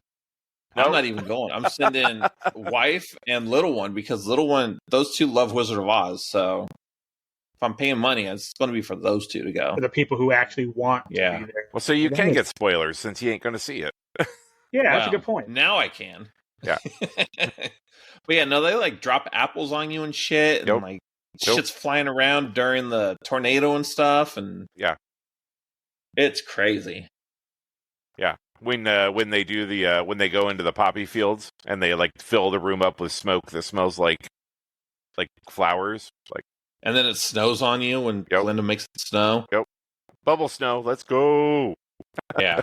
No? I'm not even going. I'm sending wife and little one because little one, those two love Wizard of Oz. So if I'm paying money, it's going to be for those two to go. For the people who actually want to be there. Well, so you can get spoilers since you ain't going to see it. Yeah, that's a good point. Now I can. Yeah. But yeah, no, they drop apples on you and shit. And shit's flying around during the tornado and stuff. And yeah, it's crazy. Yeah. When they do when they go into the poppy fields and they fill the room up with smoke that smells like flowers, and then it snows on you when Linda makes it snow. Yep. Bubble snow. Let's go. Yeah.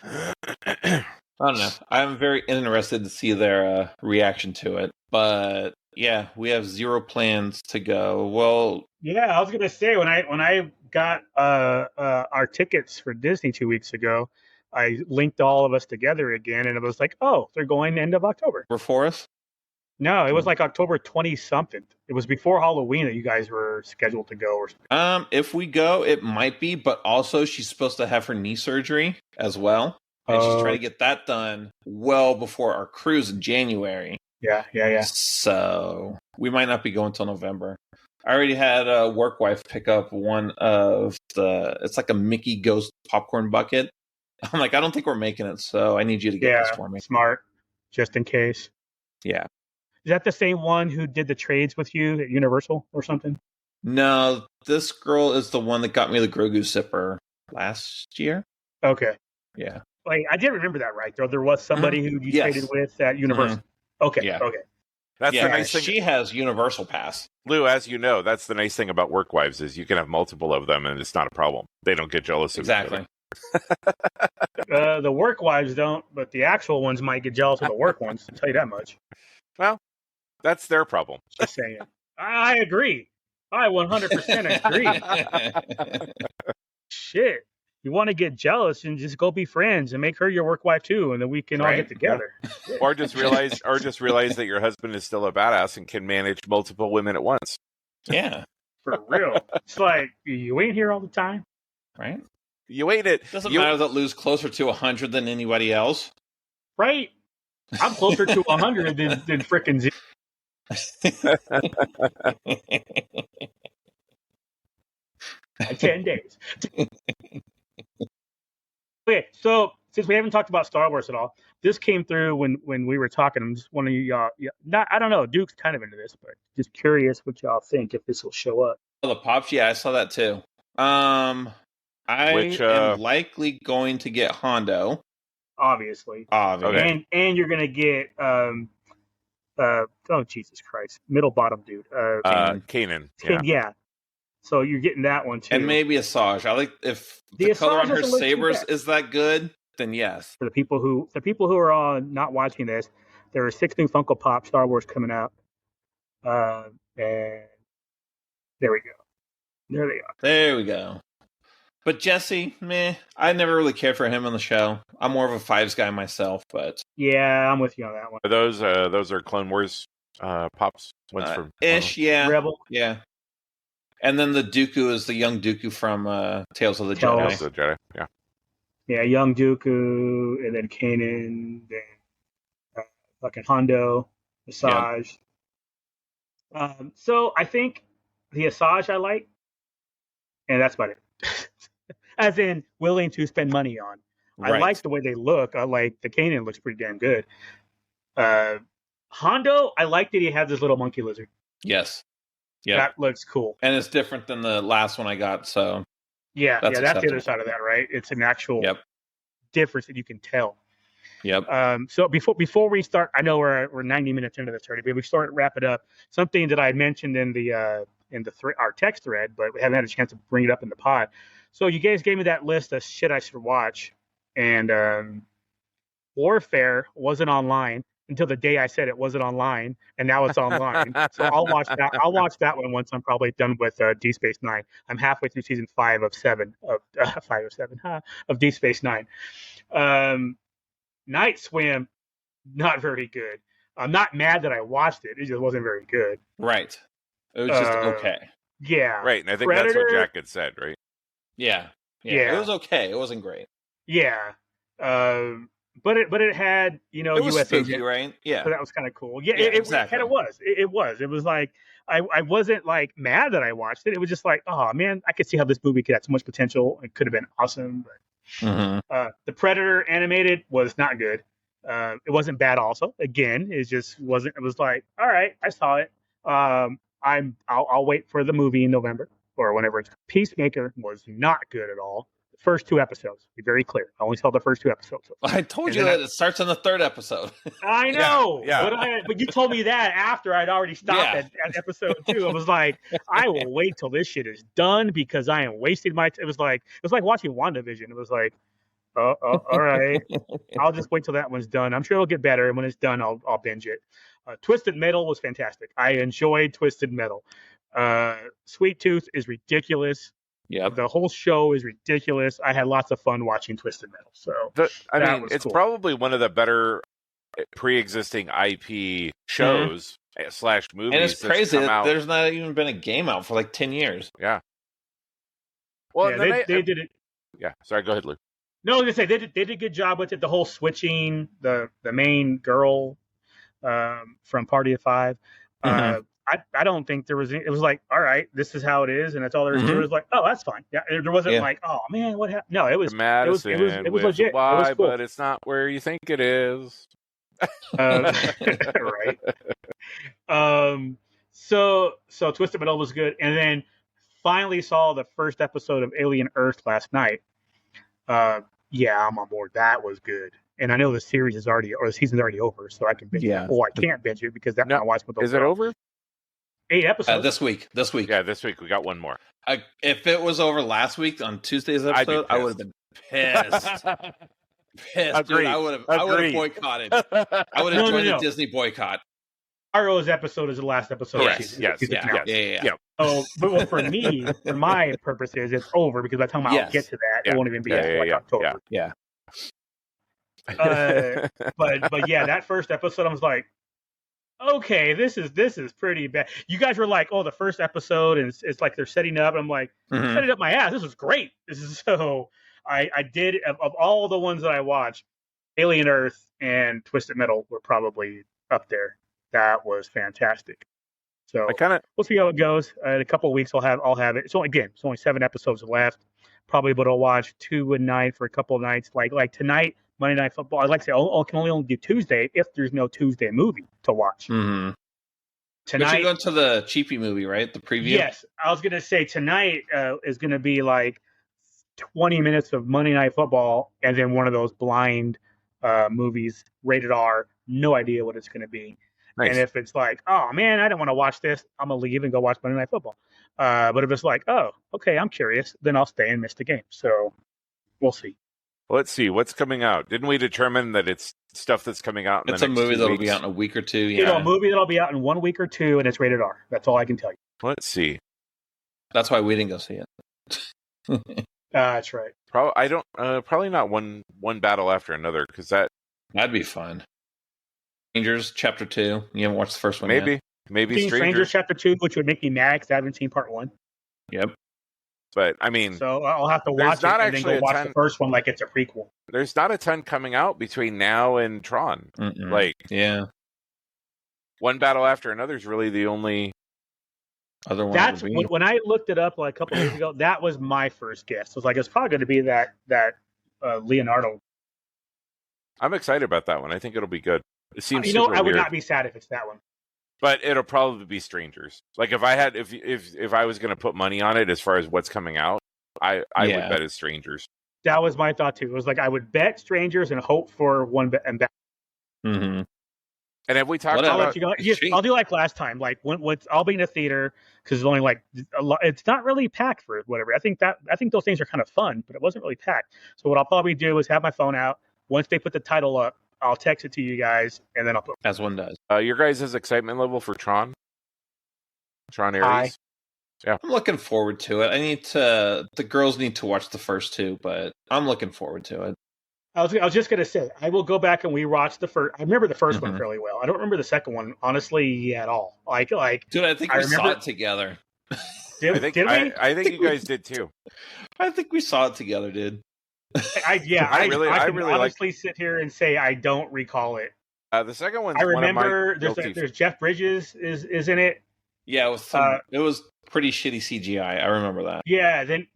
I don't know. I'm very interested to see their reaction to it. But yeah, we have zero plans to go. Well, yeah, I was gonna say when I got our tickets for Disney 2 weeks ago, I linked all of us together again, and it was like, oh, they're going end of October. For us? No, it was October 20-something. It was before Halloween that you guys were scheduled to go or something. If we go, it might be, but also she's supposed to have her knee surgery as well. And she's trying to get that done well before our cruise in January. Yeah. So we might not be going till November. I already had a work wife pick up one of it's like a Mickey Ghost popcorn bucket. I'm like, I don't think we're making it, so I need you to get this for me. Smart, just in case. Yeah. Is that the same one who did the trades with you at Universal or something? No, this girl is the one that got me the Grogu sipper last year. Okay. Yeah. I did remember that right, though. There was somebody who you traded with at Universal. Mm-hmm. Okay. Yeah. Okay. That's the nice thing. She has Universal Pass. Lou, as you know, that's the nice thing about work wives is you can have multiple of them and it's not a problem. They don't get jealous of each other. The work wives don't, but the actual ones might get jealous of the work ones. I'll tell you that much. Well, that's their problem. Just saying. I agree. I 100% agree. Shit. You want to get jealous and just go be friends and make her your work wife too, and then we can all get together. Yeah. Or just realize that your husband is still a badass and can manage multiple women at once. Yeah. For real. It's like, you ain't here all the time. Right? You ain't it. Doesn't matter that Lou's closer to 100 than anybody else. Right. I'm closer to 100 than frickin' 0. 10 days. Okay, so since we haven't talked about Star Wars at all, this came through when we were talking. I'm just wondering, y'all, I don't know, Duke's kind of into this, but just curious what y'all think if this will show up. Oh, the Pops, yeah, I saw that too. I am likely going to get Hondo. Obviously. Okay. And you're gonna get oh Jesus Christ, middle bottom dude. Kanan. Yeah. So you're getting that one too. And maybe Asajj. I like if the color on her sabers is that good, then yes. For the people who are not watching this, there are 6 new Funko Pop Star Wars coming out. And there we go. There they are. There we go. But Jesse, meh. I never really cared for him on the show. I'm more of a Fives guy myself, but yeah, I'm with you on that one. Those are Clone Wars pops. One's from ish, yeah, Rebel, yeah. And then the Dooku is the young Dooku from Tales of the Jedi. Tales of the Jedi, yeah. Yeah, young Dooku, and then Kanan, then fucking Hondo, Asajj. Yep. So I think the Asajj I like. and that's about it. As in, willing to spend money on. I like the way they look. I like the Kanan looks pretty damn good. Hondo, I like that he has this little monkey lizard. Yes. Yeah, that looks cool. And it's different than the last one I got, so that's the other side of that, right? It's an actual difference that you can tell. Yep. So before we start, I know we're 90 minutes into this already, but we start to wrap it up. Something that I mentioned in the our text thread, but we haven't had a chance to bring it up in the pod. So you guys gave me that list of shit I should watch, and Warfare wasn't online until the day I said it wasn't online, and now it's online. So I'll watch that. I'll watch that one once I'm probably done with Deep Space Nine. I'm halfway through season 5 of 7 of Deep Space Nine. Night Swim, not very good. I'm not mad that I watched it. It just wasn't very good. Right. It was just okay. Yeah. Right, and I think Predator, that's what Jack had said, right? Yeah. It was okay. It wasn't great. Yeah. But it had, it was US spooky, agent, right? Yeah. So that was kind of cool. Yeah, exactly. It was. It was like I wasn't like mad that I watched it. It was just like, oh man, I could see how this movie could have so much potential. It could have been awesome. But the Predator animated was not good. It wasn't bad. Also, again, it just wasn't. It was like, all right, I saw it. I'll wait for the movie in November or whenever it's. Peacemaker was not good at all. First 2 episodes. Be very clear. I only saw the first 2 episodes. I told you that it starts on the 3rd episode. I know. But you told me that after I'd already stopped at episode 2. I was like, I will wait till this shit is done because I am wasting my time. It was like watching WandaVision. It was like, all right. I'll just wait till that one's done. I'm sure it'll get better. And when it's done, I'll binge it. Twisted Metal was fantastic. I enjoyed Twisted Metal. Sweet Tooth is ridiculous. Yeah, the whole show is ridiculous. I had lots of fun watching Twisted Metal. So it's cool. Probably one of the better pre-existing IP shows / movies. And it's crazy that there's not even been a game out for like 10 years. Yeah. Well, they did it. Yeah. Sorry. Go ahead, Lou. No, I was gonna say they did a good job with it. The whole switching the main girl from Party of Five. I don't think there was. It was like, all right, this is how it is, and that's all there is. It was like, oh, that's fine. Yeah, there wasn't like, oh man, what happened? No, it was Madison, it was legit. Why, it was cool. But it's not where you think it is. Right. So Twisted Metal was good, and then finally saw the first episode of Alien Earth last night. Yeah, I'm on board. That was good. And I know the series is already, or the season's already over, so I can binge it. Or I can't binge it because my wife's with. Is it over? 8 episodes. This week. Yeah, this week we got one more. If it was over last week on Tuesday's episode, I would have been pissed. Dude. I would have boycotted. I would have joined the Disney boycott. Tomorrow's episode is the last episode. Correct. Yes. Yeah. Oh, but for me, for my purposes, it's over because by the time I'll get to that, it won't even be until October. Yeah. But yeah, that first episode, I was like, okay, this is pretty bad. You guys were like, oh, the first episode, and it's like they're setting up. And I'm like, setting up my ass. This is great. This is so. I did of all the ones that I watched, Alien Earth and Twisted Metal were probably up there. That was fantastic. So we'll see how it goes. In a couple of weeks, I'll have it. It's only 7 episodes left. Probably, but I'll watch 2 a night for a couple of nights. Like tonight, Monday Night Football. I'd like to say I can only do Tuesday if there's no Tuesday movie to watch. Mm-hmm. Tonight, you're going to the cheapy movie, right? The preview. Yes, I was going to say tonight is going to be like 20 minutes of Monday Night Football, and then one of those blind movies, rated R. No idea what it's going to be. Nice. And if it's like, oh man, I don't want to watch this, I'm gonna leave and go watch Monday Night Football. But if it's like, oh, okay, I'm curious, then I'll stay and miss the game. So we'll see. Let's see what's coming out. Didn't we determine that it's stuff that's coming out in it's the next 2 weeks? It's a movie that'll be out in a week or 2. Yeah, you know, a movie that'll be out in 1 week or 2, and it's rated R. That's all I can tell you. Let's see. That's why we didn't go see it. That's right. Probably not one battle after another because that'd be fun. Strangers Chapter 2. You haven't watched the first one yet? Maybe Strangers Chapter 2, which would make me mad because I haven't seen Part 1. Yep. But I mean, so I'll have to watch it and then go watch the first one like it's a prequel. There's not a ton coming out between now and Tron. Mm-mm. One battle after another is really the only other one. That's when I looked it up like a couple of days ago. That was my first guess. I was like, it's probably going to be that Leonardo. I'm excited about that one. I think it'll be good. It seems I would weird. not be sad if it's that one. But it'll probably be Strangers. Like if I was going to put money on it as far as what's coming out, I would bet it's Strangers. That was my thought too. It was like I would bet Strangers and hope for one bet and bet. Mm-hmm. And have we talked I'll about? let you go. I'll do like last time. Like when I'll be in a theater because it's only like it's not really packed for whatever. I think those things are kind of fun, but it wasn't really packed. So what I'll probably do is have my phone out. Once they put the title up, I'll text it to you guys, and then I'll put. As one does. Your guys' excitement level for Tron Ares? Yeah, I'm looking forward to it. The girls need to watch the first two, but I'm looking forward to it. I was just gonna say I will go back and rewatch the first. I remember the first one fairly well. I don't remember the second one honestly at all. Like, dude, I think we saw it together. Did we? I think you guys did too. I think we saw it together, dude. I can honestly sit here and say I don't recall it. The second one. I remember there's Jeff Bridges is in it. Yeah, it was pretty shitty CGI. I remember that. Yeah, then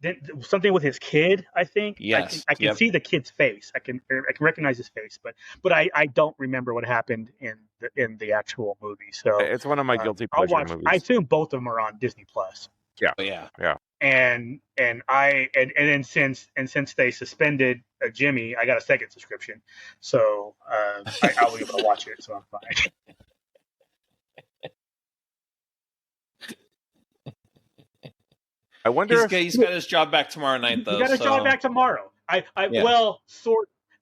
something with his kid. I think. Yes, I can see the kid's face. I can recognize his face, but I don't remember what happened in the actual movie. So it's one of my guilty pleasure movies. I assume both of them are on Disney Plus. Yeah. And then since they suspended Jimmy, I got a second subscription, so I'll be able to watch it. So I'm fine. I wonder he's got his job back tomorrow night, though. He got his job back tomorrow. Well,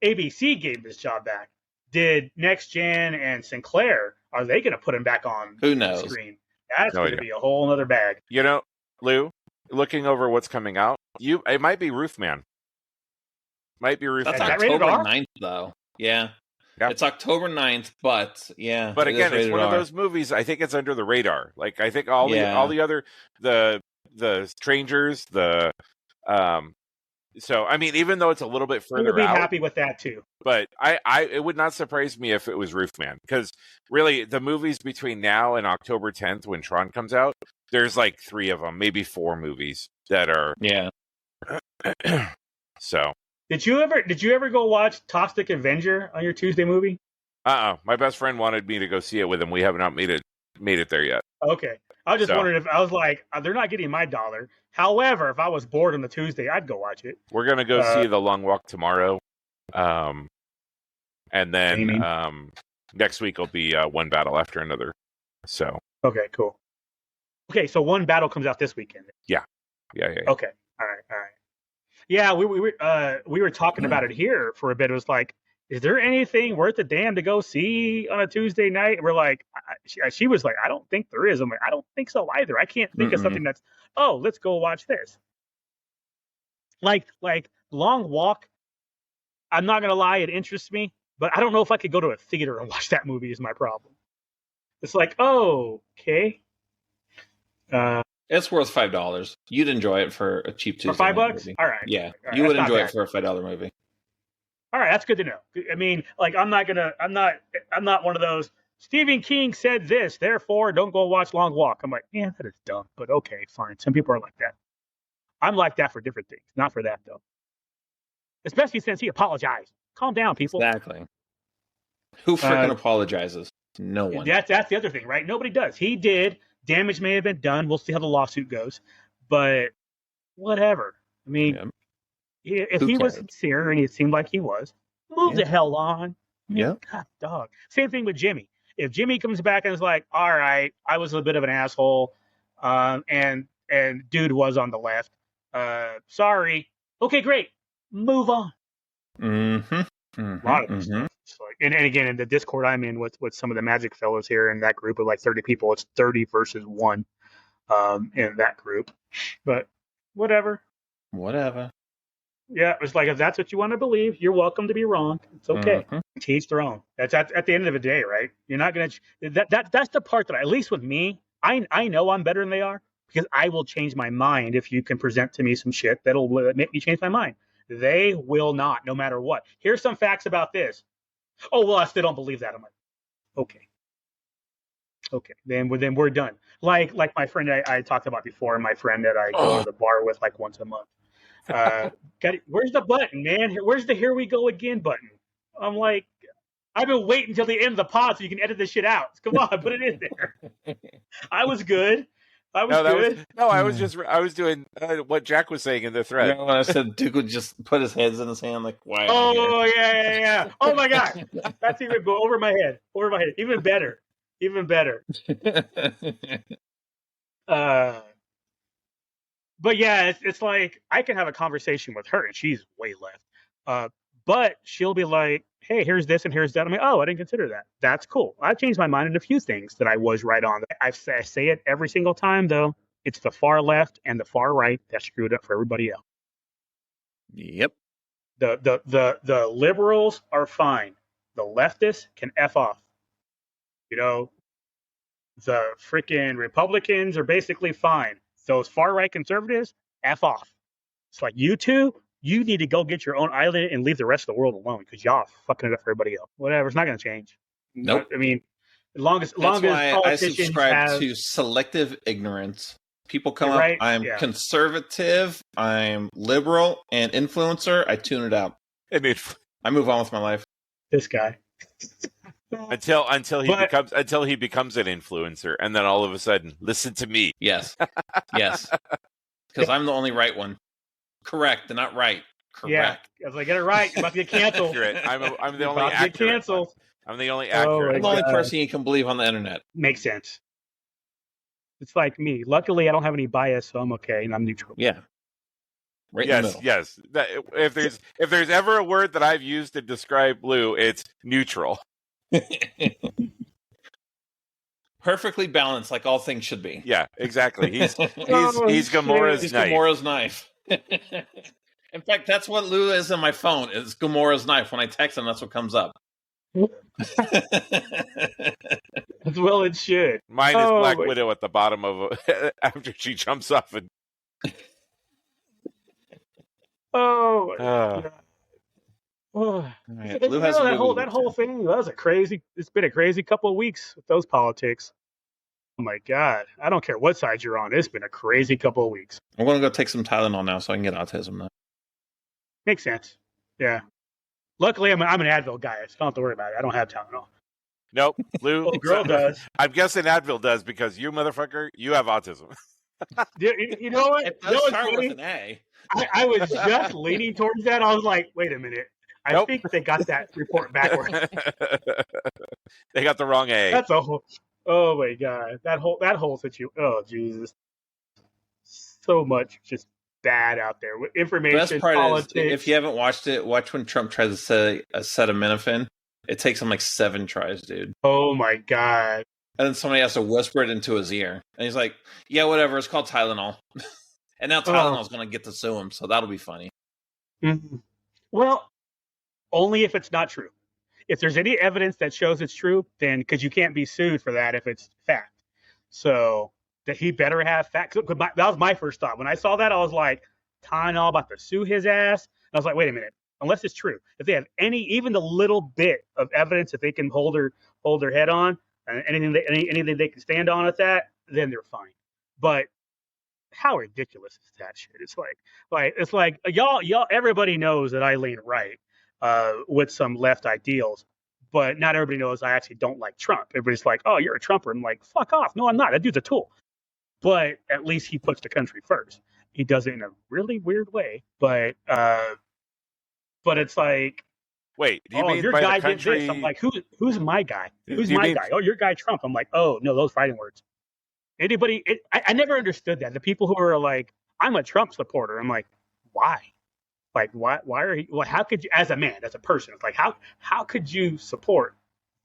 ABC gave his job back. Did Next Gen and Sinclair, are they going to put him back on Who knows? The screen? That's going to be a whole other bag. You know, Lou, looking over what's coming out, it might be Roofman. That's October 9th, though. Yeah. It's October 9th, but yeah. But again, it's one of those movies, I think it's under the radar. Like, I think all the other, the Strangers, so, I mean, even though it's a little bit further out. We'll be happy with that, too. But it would not surprise me if it was Roofman. Because, really, the movies between now and October 10th, when Tron comes out, there's like 3 of them, maybe 4 movies that are... Yeah. So... Did you ever go watch Toxic Avenger on your Tuesday movie? My best friend wanted me to go see it with him. We have not made it there yet. Okay. I was just wondering if I was like, they're not getting my $1. However, if I was bored on the Tuesday, I'd go watch it. We're gonna go see The Long Walk tomorrow, and then next week will be one battle after another. So okay, cool. Okay, so one battle comes out this weekend. Yeah. Okay. All right. Yeah, we were talking about it here for a bit. It was like, is there anything worth a damn to go see on a Tuesday night? And we're like, she was like, I don't think there is. I'm like, I don't think so either. I can't think of something that's, let's go watch this. Like Long Walk. I'm not gonna lie, it interests me, but I don't know if I could go to a theater and watch that movie. Is my problem. It's like, okay. It's worth $5. You'd enjoy it for a cheap Tuesday. For $5? Movie. All right. Yeah, all right. You would enjoy it for a $5 movie. All right, that's good to know. I mean, like, I'm not one of those. Stephen King said this, therefore don't go watch Long Walk. I'm like, that is dumb, but okay, fine. Some people are like that. I'm like that for different things, not for that though. Especially since he apologized. Calm down, people. Exactly. Who freaking apologizes? No one. That's the other thing, right? Nobody does. He did. Damage may have been done. We'll see how the lawsuit goes, but whatever. I mean, if he was sincere, and it seemed like he was, move the hell on. Yeah. God, dog. Same thing with Jimmy. If Jimmy comes back and is like, all right, I was a bit of an asshole, and dude was on the left. Sorry. Okay, great. Move on. A lot of stuff. And again, in the Discord I'm in with some of the Magic fellows here in that group of like 30 people, it's 30 versus 1 in that group. But whatever. Yeah, it's like, if that's what you want to believe, you're welcome to be wrong. It's okay. To each their own. That's at the end of the day, right? You're not going to... That's the part that, at least with me, I know I'm better than they are, because I will change my mind if you can present to me some shit that'll make me change my mind. They will not, no matter what. Here's some facts about this. Oh, well, I still don't believe that. I'm like, okay. Okay, then we're done. Like my friend I talked about before, my friend that I go to the bar with like once a month. Where's the button, man? Where's the here we go again button? I'm like, I've been waiting until the end of the pod so you can edit this shit out. Come on, put it in there. I was good. I was doing what Jack was saying in the thread. You know, when I said Duke would just put his hands in his hand, like, why? Oh, yeah. Oh, my God. That's even over my head. Even better. But yeah, it's like I can have a conversation with her and she's way left. But she'll be like, hey, here's this and here's that. I'm like, oh, I didn't consider that. That's cool. I've changed my mind on a few things that I was right on. I say it every single time, though. It's the far left and the far right that screwed up for everybody else. Yep. The liberals are fine. The leftists can F off. You know, the freaking Republicans are basically fine. Those far right conservatives, F off. It's like you two, you need to go get your own island and leave the rest of the world alone because y'all fucking it up for everybody else. Whatever, it's not going to change. Nope. I mean, as long as I subscribe to selective ignorance. People come up, I'm conservative, I'm liberal, and influencer, I tune it out. I move on with my life. This guy. Until he becomes an influencer, and then all of a sudden, listen to me. Yes. Because I'm the only right one. Correct, and not right. Correct. Yeah, if I get it right, you're about to get canceled. I'm the only accurate. I'm the only accurate. I'm the only person you can believe on the internet. Makes sense. It's like me. Luckily, I don't have any bias, so I'm okay, and I'm neutral. Yeah. Right in the middle. Yes. If there's ever a word that I've used to describe Lou, it's neutral. Perfectly balanced, like all things should be. Yeah, exactly. He's Gamora's knife. Gamora's knife. In fact, that's what Lou is in my phone. Is Gamora's knife. When I text him, that's what comes up. Well, it should. Mine is Black Widow at the bottom of after she jumps off. Right. Lou has that whole thing. It's been a crazy couple of weeks with those politics. Oh my God. I don't care what side you're on. It's been a crazy couple of weeks. I'm going to go take some Tylenol now so I can get autism now. Makes sense. Yeah. Luckily, I'm an Advil guy. So don't have to worry about it. I don't have Tylenol. Nope. Lou. Girl does. I'm guessing Advil does because you motherfucker, you have autism. You know what? It does start with an A. I was just leaning towards that. I was like, wait a minute. I think they got that report backwards. They got the wrong A. That's a whole. Oh my God, that whole situation. Oh Jesus, so much just bad out there with information. The best part politics. is, if you haven't watched it, watch when Trump tries to say acetaminophen. It takes him like 7 tries, dude. Oh my God. And then somebody has to whisper it into his ear, and he's like, "Yeah, whatever. It's called Tylenol." And now Tylenol's going to get to sue him, so that'll be funny. Mm-hmm. Well, only if it's not true. If there's any evidence that shows it's true, then because you can't be sued for that if it's fact. So that he better have facts. That was my first thought. When I saw that, I was like, Tylenol about to sue his ass. And I was like, wait a minute. Unless it's true, if they have even the little bit of evidence that they can hold their head on, and anything they can stand on at that, then they're fine. But how ridiculous is that shit? It's like y'all. Everybody knows that I lean right with some left ideals, but not everybody knows I actually don't like Trump. Everybody's like, "Oh, you're a Trumper." I'm like, "Fuck off!" No, I'm not. That dude's a tool. But at least he puts the country first. He does it in a really weird way, but it's like, wait, do you mean your by guy the country? did this? I'm like, who's my guy? Who's my guy? Oh, your guy Trump. I'm like, oh no, those fighting words. I never understood that. The people who are like, I'm a Trump supporter. I'm like, why? Like, why are you? Well, how could you, as a man, as a person, it's like, how could you support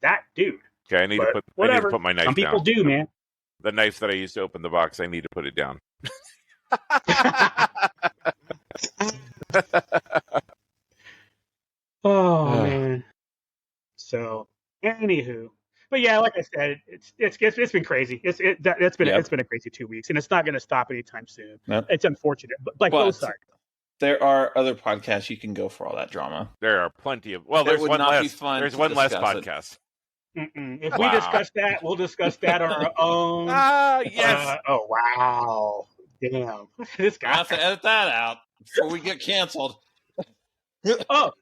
that dude? Okay, I need to put my knife down. Some people do, man. The knife that I used to open the box, I need to put it down. Oh man. So, anywho, but yeah, like I said, it's been crazy. It's been a crazy 2 weeks, and it's not going to stop anytime soon. Yep. It's unfortunate, but both sides. There are other podcasts you can go for all that drama. There are plenty of. Well, there's one less. There's one less podcast. If we discuss that, we'll discuss that on our own. Yes. Oh, wow. Damn. This guy. I have to edit that out before we get canceled. Oh.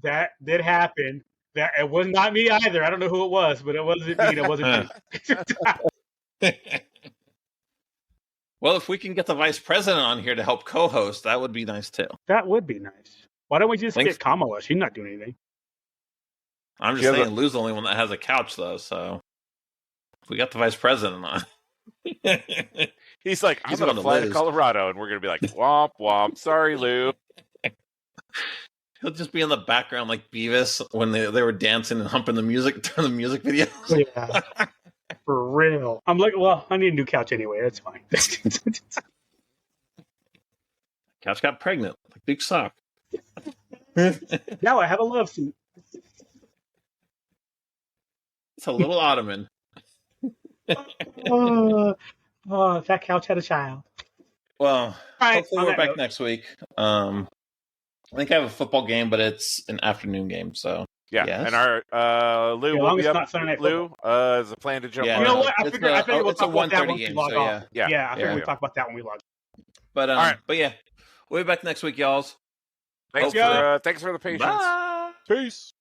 That did happen. That it was not me either. I don't know who it was, but it wasn't me. It wasn't me. Well, if we can get the vice president on here to help co-host, that would be nice too. That would be nice. Why don't we just get Kamala? She's not doing anything. I'm just saying, Lou's the only one that has a couch, though. So if we got the vice president on, he's like, I'm going to fly to Colorado, and we're going to be like, womp womp. Sorry, Lou. He'll just be in the background like Beavis when they were dancing and humping the music during the music video. Yeah. For real. I'm like, well, I need a new couch anyway. That's fine. Couch got pregnant, like Big Sock. Now I have a love seat. It's a little ottoman. That couch had a child. Well, hopefully we're back next week. I think I have a football game, but it's an afternoon game, so yeah. Yes. And our Lou will be up. Lou is a plan to jump. You know what? I figured we'll talk about that when we log off. Yeah. I figured we'll talk about that when we log off. But all right. But yeah, we'll be back next week, y'all. Thanks for the patience. Bye. Peace.